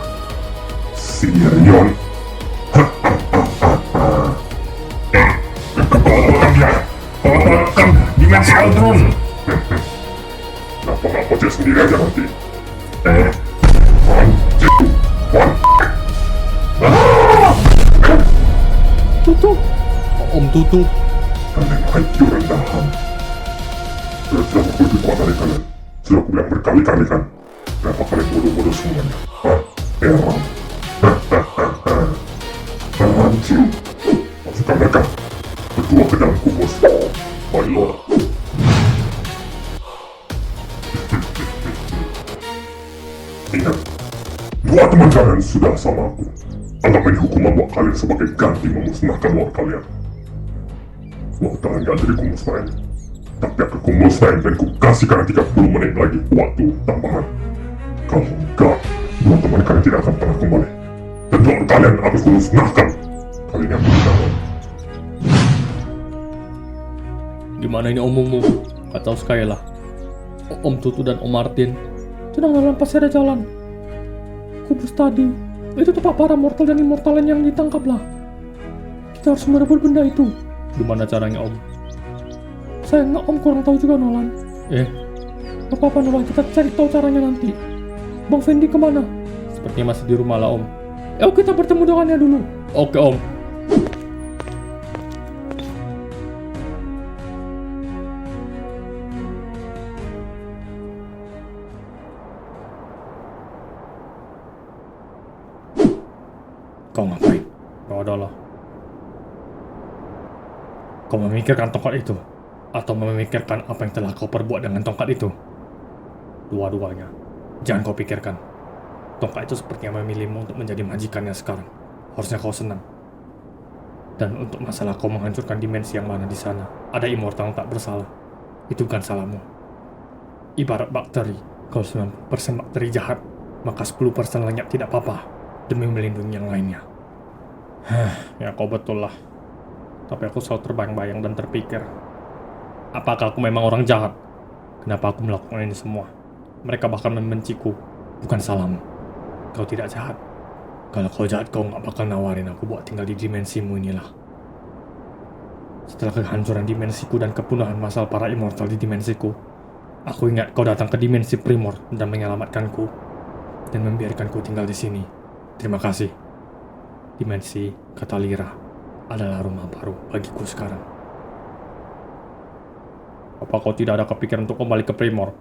Sirion? Kepala dia! Kepala dimensi Aldrun! Kenapa nggak pocet sendiri aja nanti? Tutup. Om tutup. Kalian hancur rendahan. Sudah aku lebih kuat dari kalian. Sudah aku bilang berkali-kali kan. Kenapa kalian bodoh-bodoh semuanya? Heran. Hancur. Masukkan mereka berdua ke dalam kubus. My Lord. Ingat, dua teman kalian sudah sama aku. Anggap ini hukuman buat kalian sebagai ganti memusnahkan Lord kalian. Lord kalian gak jadi kumusnahin. Tapi aku kumusnahin dan ku kasih kalian 30 menit lagi waktu tambahan. Kalau enggak, dua teman kalian tidak akan pernah kembali. Dan Lord kalian aku kumusnahkan. Kali ini aku tidak mau. Gimana ini ommu? Atau sekali lah. Om Tutu dan Om Martin Sedang dalam pasir ada jalan. Kubus tadi, itu tempat para mortal dan immortal lain yang ditangkap lah. Kita harus merebut benda itu. gimana caranya Om? Sayangnya Om kurang tahu juga Nolan. Gak apa-apa Nolan, kita cari tahu caranya nanti. Bang Fendi kemana? Sepertinya masih di rumah lah Om. Yuk kita bertemu dengannya dulu. Oke Om. Kau ngapain? Kau adalah. Kau memikirkan tongkat itu? Atau memikirkan apa yang telah kau perbuat dengan tongkat itu? Dua-duanya. Jangan kau pikirkan. Tongkat itu sepertinya memilihmu untuk menjadi majikannya sekarang. Harusnya kau senang. Dan untuk masalah kau menghancurkan dimensi yang mana di sana, ada immortal yang tak bersalah. Itu bukan salahmu. Ibarat bakteri, kalau 90% bakteri jahat, maka 10% lenyap tidak apa-apa, demi melindungi yang lainnya. Ya kau betul lah. Tapi aku selalu terbayang-bayang dan terpikir, apakah aku memang orang jahat? Kenapa aku melakukan ini semua? Mereka bahkan membenciku. Bukan salahmu. Kau tidak jahat. Kalau kau jahat, kau nggak bakal nawarin aku buat tinggal di dimensimu inilah. Setelah kehancuran dimensiku dan kepunahan masal para immortal di dimensiku, aku ingat kau datang ke dimensi Primor dan menyelamatkanku dan membiarkanku tinggal di sini. Terima kasih. Dimensi Katalira adalah rumah baru bagiku sekarang. Apa kau tidak ada kepikiran untuk kembali ke Primor?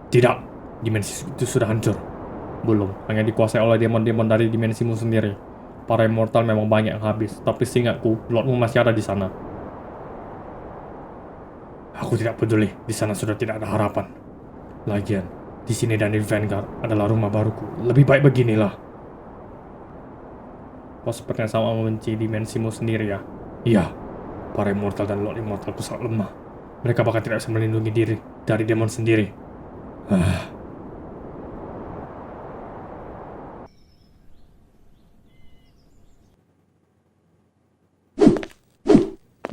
Tidak, dimensi itu sudah hancur. Belum, hanya dikuasai oleh demon-demon dari dimensimu sendiri. Para immortal memang banyak yang habis, tapi seingatku, Lordmu masih ada di sana. Aku tidak peduli, di sana sudah tidak ada harapan. Lagian, di sini dan di Vanguard adalah rumah baruku. Lebih baik beginilah. Kau sepertinya sama membenci dimensimu sendiri ya? Iya, para immortal dan Lord Immortalku sangat lemah. Mereka bahkan tidak bisa melindungi diri dari demon sendiri.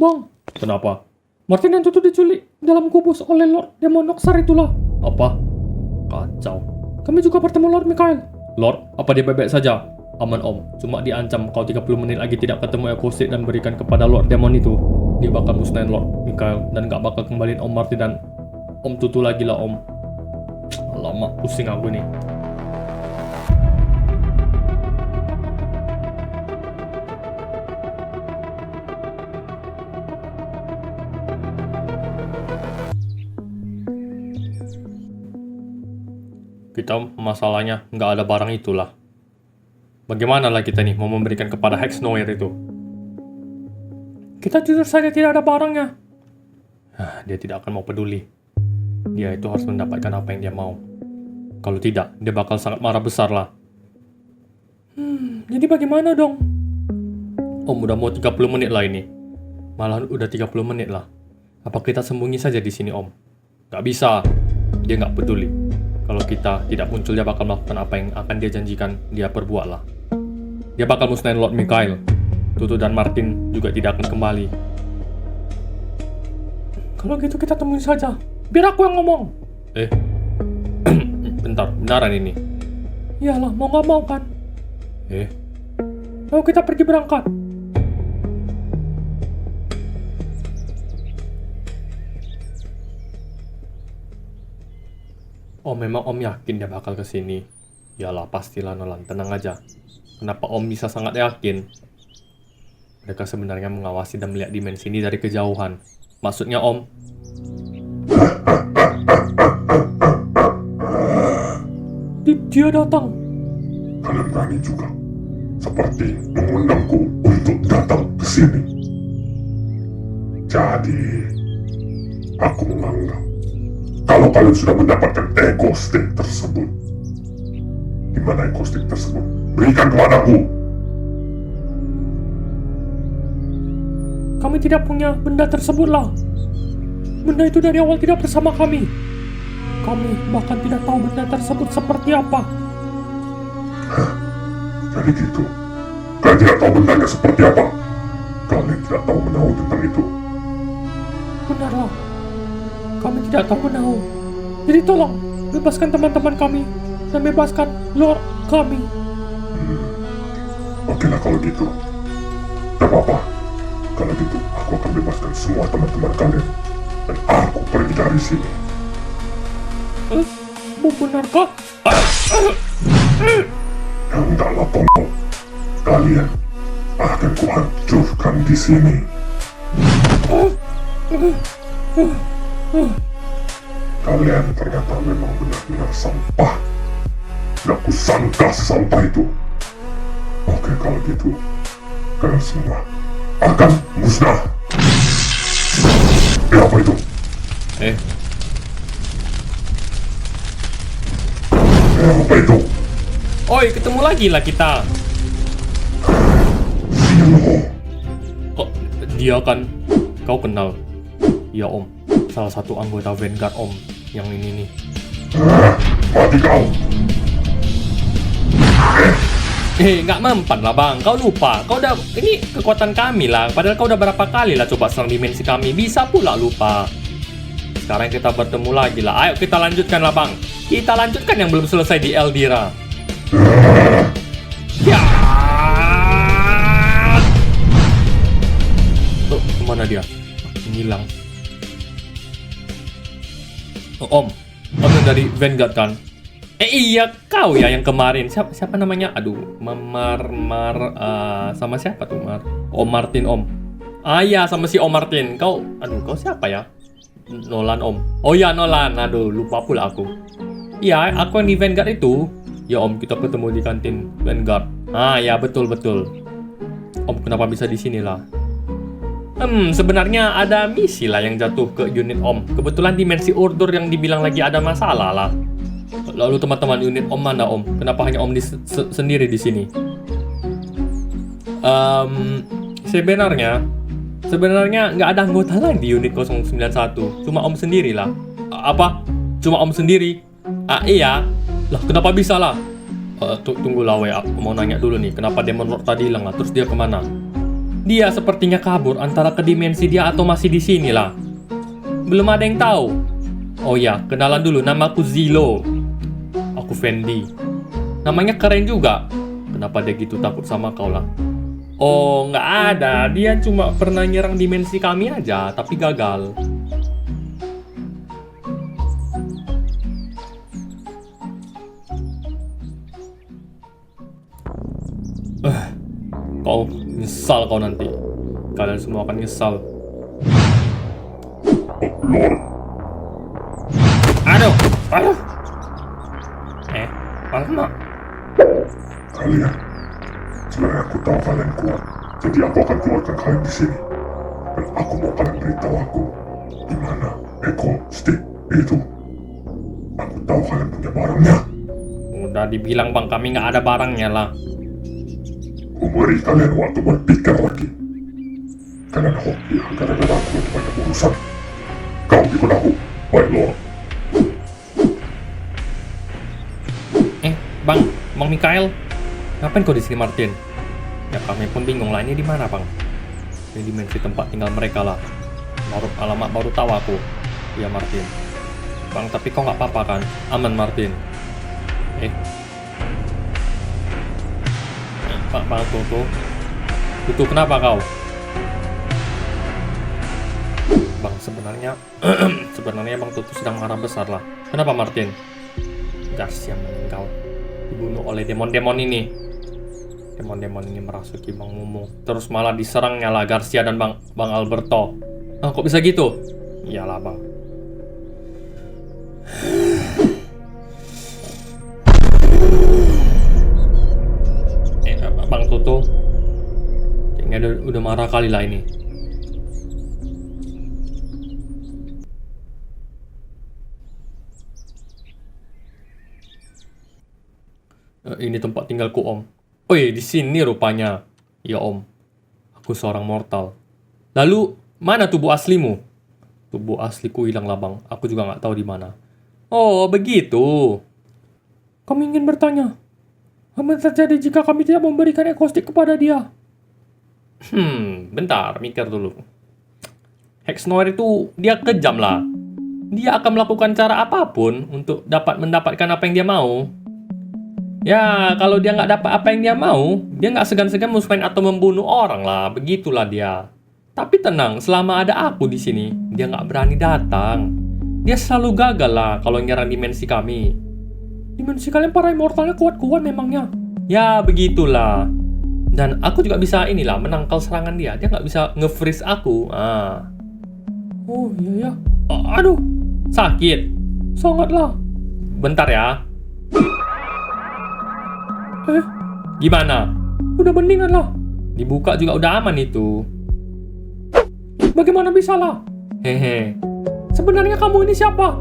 Bang, Kenapa? Martin dan Tutu diculik dalam kubus oleh Lord Demonoxar itulah. Apa? Kacau. Kami juga bertemu Lord Mikhail. Lord, apa dia baik-baik saja? Aman Om, cuma diancam kalau 30 menit lagi tidak ketemu Ekosit dan berikan kepada Lord Demon itu, dia bakal musnahin Lord Mikhail dan gak bakal kembaliin Om Martin dan Om Tutu lagi lah Om. Lama pusing aku nih. Kita masalahnya nggak ada barang itulah. Bagaimana lah kita nih mau memberikan kepada Hex Noir itu? Kita jujur saja tidak ada barangnya. Dia tidak akan mau peduli. Dia itu harus mendapatkan apa yang dia mau. Kalau tidak, dia bakal sangat marah besar lah. Jadi bagaimana dong? Om, udah mau 30 menit lah ini. Malah udah 30 menit lah. Apa kita sembunyi saja di sini, Om? Gak bisa. Dia gak peduli. Kalau kita tidak muncul, dia bakal melakukan apa yang akan dia janjikan dia perbuat lah. Dia bakal musnahin Lord Mikhail. Tutu dan Martin juga tidak akan kembali. Kalau gitu kita temuin saja. Biar aku yang ngomong. Bentar, benaran ini? Iyalah, mau gak mau kan? Ayo kita pergi berangkat. Oh, memang Om yakin dia bakal kesini? Yalah, pastilah Nolan, tenang aja. Kenapa Om bisa sangat yakin? Mereka sebenarnya mengawasi dan melihat dimensi ini dari kejauhan. Maksudnya Om? Dia datang. Kalian berani juga, seperti mengundangku untuk datang ke sini. Jadi, aku menganggap kalau kalian sudah mendapatkan ego stick tersebut, di mana ego stick tersebut? Berikan kepadaku. Kami tidak punya benda tersebut lah. Benda itu dari awal tidak bersama kami. Kami bahkan tidak tahu benda tersebut seperti apa. Jadi gitu. Kalian tidak tahu bendanya seperti apa. Kalian tidak tahu menahu tentang itu. Benarlah. Kami tidak tahu menahu. Jadi tolong, bebaskan teman-teman kami. Dan bebaskan Lord kami. Oke lah kalau gitu. Tidak apa-apa. Kalau gitu, aku akan bebaskan semua teman-teman kalian. Dan aku pergi dari sini. Benarkah? Ya enggaklah, tolong. Kalian akan kuhancurkan di sini. Kalian ternyata memang benar-benar sampah. Tidak kusangka sesampah itu. Oke, kalau gitu, kalian semua akan musnah. Apa itu? Apa itu? Oi, ketemu lagi lah kita. Zilo. Kok dia kan? Kau kenal? Ya Om, salah satu anggota Vanguard Om. Yang ini nih. Mati kau. Nggak mempan lah bang, kau lupa. Kau udah, ini kekuatan kami lah. Padahal kau udah berapa kali lah coba serang dimensi kami. Bisa pula lupa. Sekarang kita bertemu lagi lah. Ayo kita lanjutkan lah bang. Kita lanjutkan yang belum selesai di Eldira. Ya. Oh, kemana dia? Ngilang. Oh, Om yang dari Vanguard kan? Iya, kau ya yang kemarin. Siapa namanya? Aduh, sama siapa tuh, Mar? Om Martin, Om. Iya, sama si Om Martin. Kau siapa ya? Nolan, Om. Oh ya, Nolan. Aduh, lupa pula aku. Iya, aku yang di Vanguard itu. Ya, Om, kita ketemu di kantin Vanguard. Ya, betul. Om, kenapa bisa di sini lah? Sebenarnya ada misi lah yang jatuh ke unit Om. Kebetulan dimensi Order yang dibilang lagi ada masalah lah. Lalu teman-teman unit Om mana Om? Kenapa hanya Om sendiri di sini? Sebenarnya nggak ada anggota lain di unit 091. Cuma Om sendiri lah. Apa? Cuma Om sendiri? Iya. Lah kenapa bisa lah? Tunggulah we, aku mau nanya dulu nih. Kenapa Demon Lord tadi hilang lah? Terus dia kemana? Dia sepertinya kabur antara ke dimensi dia atau masih di sini lah. Belum ada yang tahu. Oh ya, kenalan dulu. Namaku Zilo. Aku Fendi. Namanya keren juga. Kenapa dia gitu takut sama kau lah? Oh, nggak ada. Dia cuma pernah nyerang dimensi kami aja, tapi gagal. Kau nyesal kau nanti. Kalian semua akan nyesal. Lord. Aduh. Lama. Kalian Sebenarnya aku tahu kalian kuat, jadi aku akan keluarkan kalian di sini. Dan aku mau kalian beritahu aku di mana Echo Stick itu. Aku tahu kalian punya barangnya. Udah dibilang bang, kami nggak ada barangnya lah. Aku beri kalian waktu berpikir lagi. Kalian hoki gara-gara aku banyak urusan. Kau ikut aku, White Lord. Bang Mikael, ngapain kau di sini Martin? Ya kami pun bingung lah, ini di mana bang? Ini dimensi tempat tinggal mereka lah. Alamat baru tahu aku. Iya Martin. Bang, tapi kau nggak apa-apa kan? Aman Martin. Bang Toto. Itu kenapa kau? Bang, sebenarnya Bang Toto sedang marah besar lah. Kenapa Martin? Garcia meninggal, dibunuh oleh demon-demon ini. Demon-demon ini merasuki Bang Mumu, terus malah diserangnya lah Garcia dan Bang Alberto. Kok bisa gitu? Iyalah Bang. Bang Toto, kayaknya udah marah kali lah ini. Ini tempat tinggalku Om. Oh iya, di sini rupanya. Ya Om, aku seorang mortal. Lalu mana tubuh aslimu? Tubuh asliku hilang lah Bang. Aku juga nggak tahu di mana. Oh begitu. Kami ingin bertanya, apa yang terjadi jika kami tidak memberikan Echo Stick kepada dia? Bentar, mikir dulu. Hex Noir itu dia kejam lah. Dia akan melakukan cara apapun untuk mendapatkan apa yang dia mau. Ya, kalau dia nggak dapat apa yang dia mau, dia nggak segan-segan musnahin atau membunuh orang lah. Begitulah dia. Tapi tenang, selama ada aku di sini, dia nggak berani datang. Dia selalu gagal lah kalau nyerang dimensi kami. Dimensi kalian para immortalnya kuat-kuat memangnya. Ya, begitulah. Dan aku juga bisa menangkal serangan dia. Dia nggak bisa nge-freeze aku. Oh iya ya. Aduh, sakit. Sangatlah. Bentar ya. Gimana? Udah mendingan lah. Dibuka juga udah aman itu. Bagaimana bisa lah? Hehe. Sebenarnya kamu ini siapa?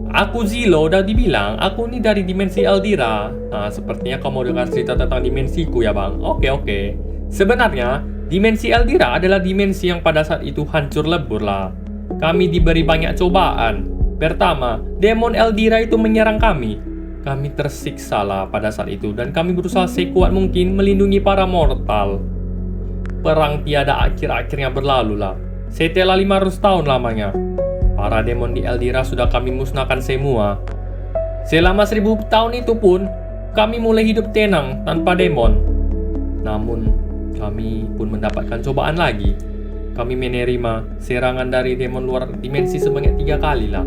Aku Zilo, udah dibilang. Aku ini dari dimensi Eldira. Nah, sepertinya kamu dengar cerita tentang dimensiku ya bang. Oke. Sebenarnya, dimensi Eldira adalah dimensi yang pada saat itu hancur lebur lah. Kami diberi banyak cobaan. Pertama, demon Eldira itu menyerang kami. Kami tersiksa lah pada saat itu. Dan kami berusaha sekuat mungkin melindungi para mortal. Perang tiada akhir-akhirnya berlalu lah. Setelah 500 tahun lamanya, para demon di Eldira sudah kami musnahkan semua. Selama 1000 tahun itu pun, kami mulai hidup tenang tanpa demon. Namun, kami pun mendapatkan cobaan lagi. Kami menerima serangan dari demon luar dimensi sebanyak 3 kali lah.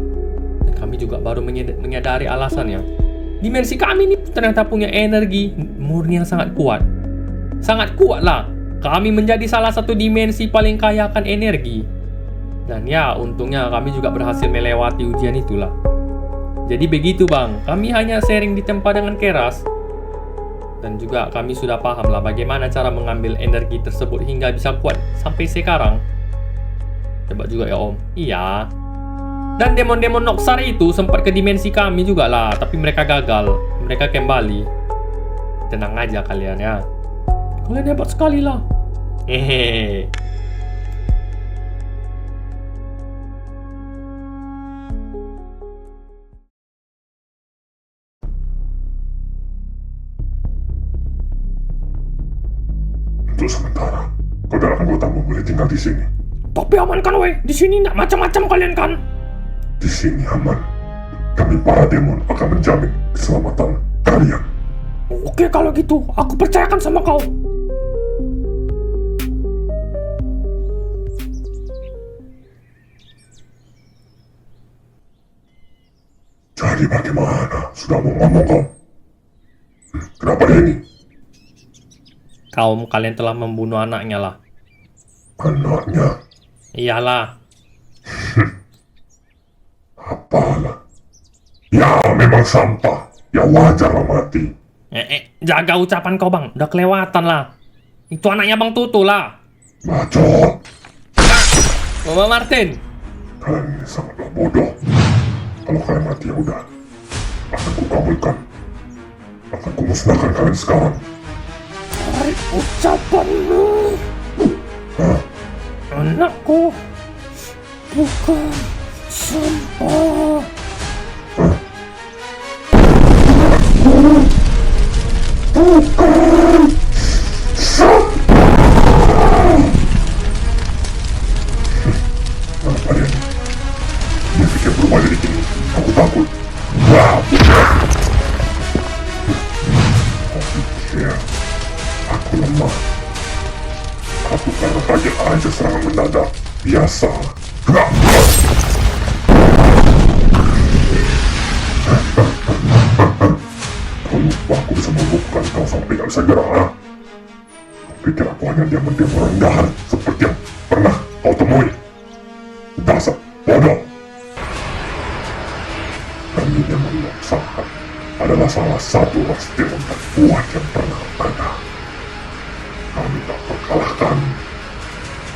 Dan kami juga baru menyadari alasannya. Dimensi kami ini ternyata punya energi murni yang sangat kuat. Sangat kuat lah. Kami menjadi salah satu dimensi paling kaya akan energi. Dan ya, untungnya kami juga berhasil melewati ujian itulah. Jadi begitu bang, kami hanya sharing di tempat dengan keras. Dan juga kami sudah paham lah bagaimana cara mengambil energi tersebut hingga bisa kuat sampai sekarang. Coba juga ya om. Iya. Dan demon-demon Noxar itu sempat ke dimensi kami juga lah, tapi mereka gagal. Mereka kembali. Tenang aja kalian ya. Kalian hebat sekali lah. Hehehe. Untuk sementara, kau dan anggotamu boleh tinggal di sini. Tapi aman kan weh? Di sini nggak macam-macam kalian kan? Di sini aman. Kami para demon akan menjamin keselamatan kalian. Oke kalau gitu, aku percayakan sama kau. Jadi bagaimana? Sudah mau ngomong kau? Kenapa dia ini? Kaum kalian telah membunuh anaknya lah. Anaknya? Iyalah. Apalah? Ya memang sampah. Ya wajarlah mati. Jaga ucapan kau bang, udah kelewatan lah. Itu anaknya Bang Tutu lah. Bacot. Mama Martin. Kalian ini sangatlah bodoh. Kalau kalian mati ya udah. Akan kukabulkan. Akan kumusnahkan kalian sekarang. Tarik ucapanmu. Anakku bukan sampah. Apa dia? Dia pikir berubah jadi gini. Aku takut. Wow. Kau pikir aku lemah? Aku karena kaget aja serangan mendadak. Biasa. Kau lupa aku bisa membuka kau sampai gak bisa gerak, ha? Kau pikir aku hanya diam-diam rendahan seperti yang pernah kau temui? Dasar bodoh. Kami yang memaksakan adalah salah satu ras demon terkuat yang pernah ada. Kami tak terkalahkan.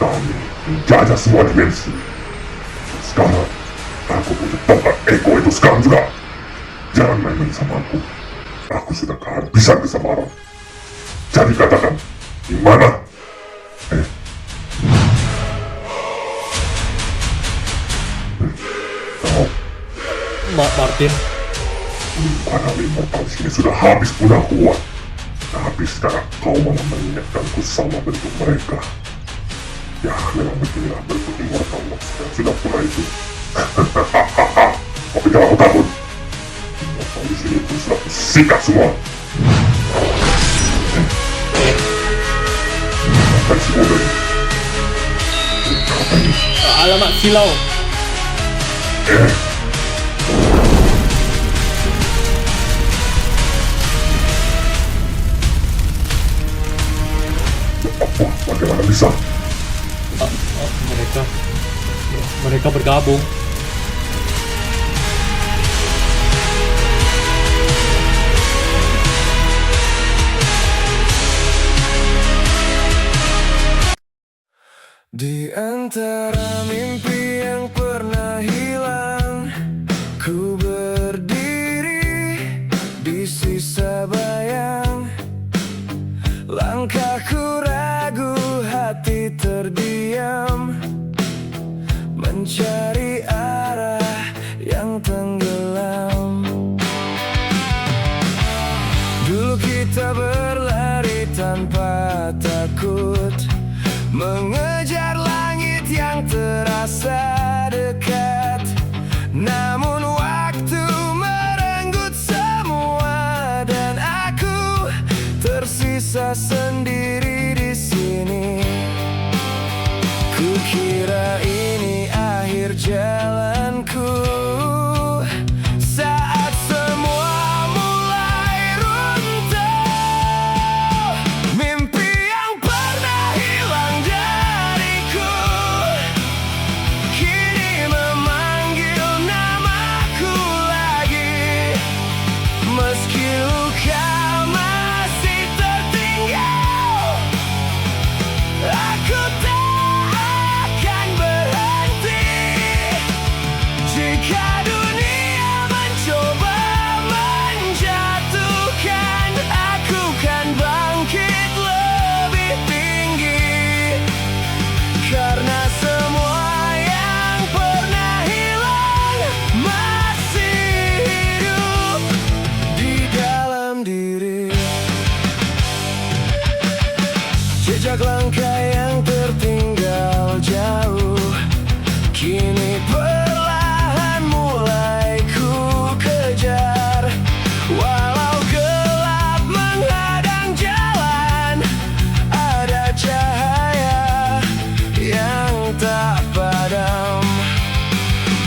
Kami menjajah semua dimensi. Sekarang, aku punya tongkat ego itu sekarang juga. Jangan main-main sama aku. Aku sudah kehabisan kesabaran. Jadi katakan, di mana? Kau, Martin. para immortal di sini sudah habis punah kuat. Tapi sekarang kau malah mengingatkanku sama bentuk mereka. Ya, memang beginilah bentuk immortal monster yang sudah punah itu. Tapi kalau aku takut, immortal di sini pun sudah kusikat semua. Apa si bodoh ini? Apa ini? Alamak silau. Apa? Bagaimana bisa? Mereka bergabung. Di antara mimpi yang pernah hilang, ku berdiri di sisa bayang. Langkahku ragu, hati terdiam, mencari arah yang tenggelam. Dulu kita berlari tanpa takut, mengejar langit yang terasa dekat. Namun waktu merenggut semua dan aku tersisa sendiri di sini. Kukira ini akhir jalanku, saat semua mulai runtuh. Mimpi yang pernah hilang dariku kini memanggil namaku lagi. Meski luka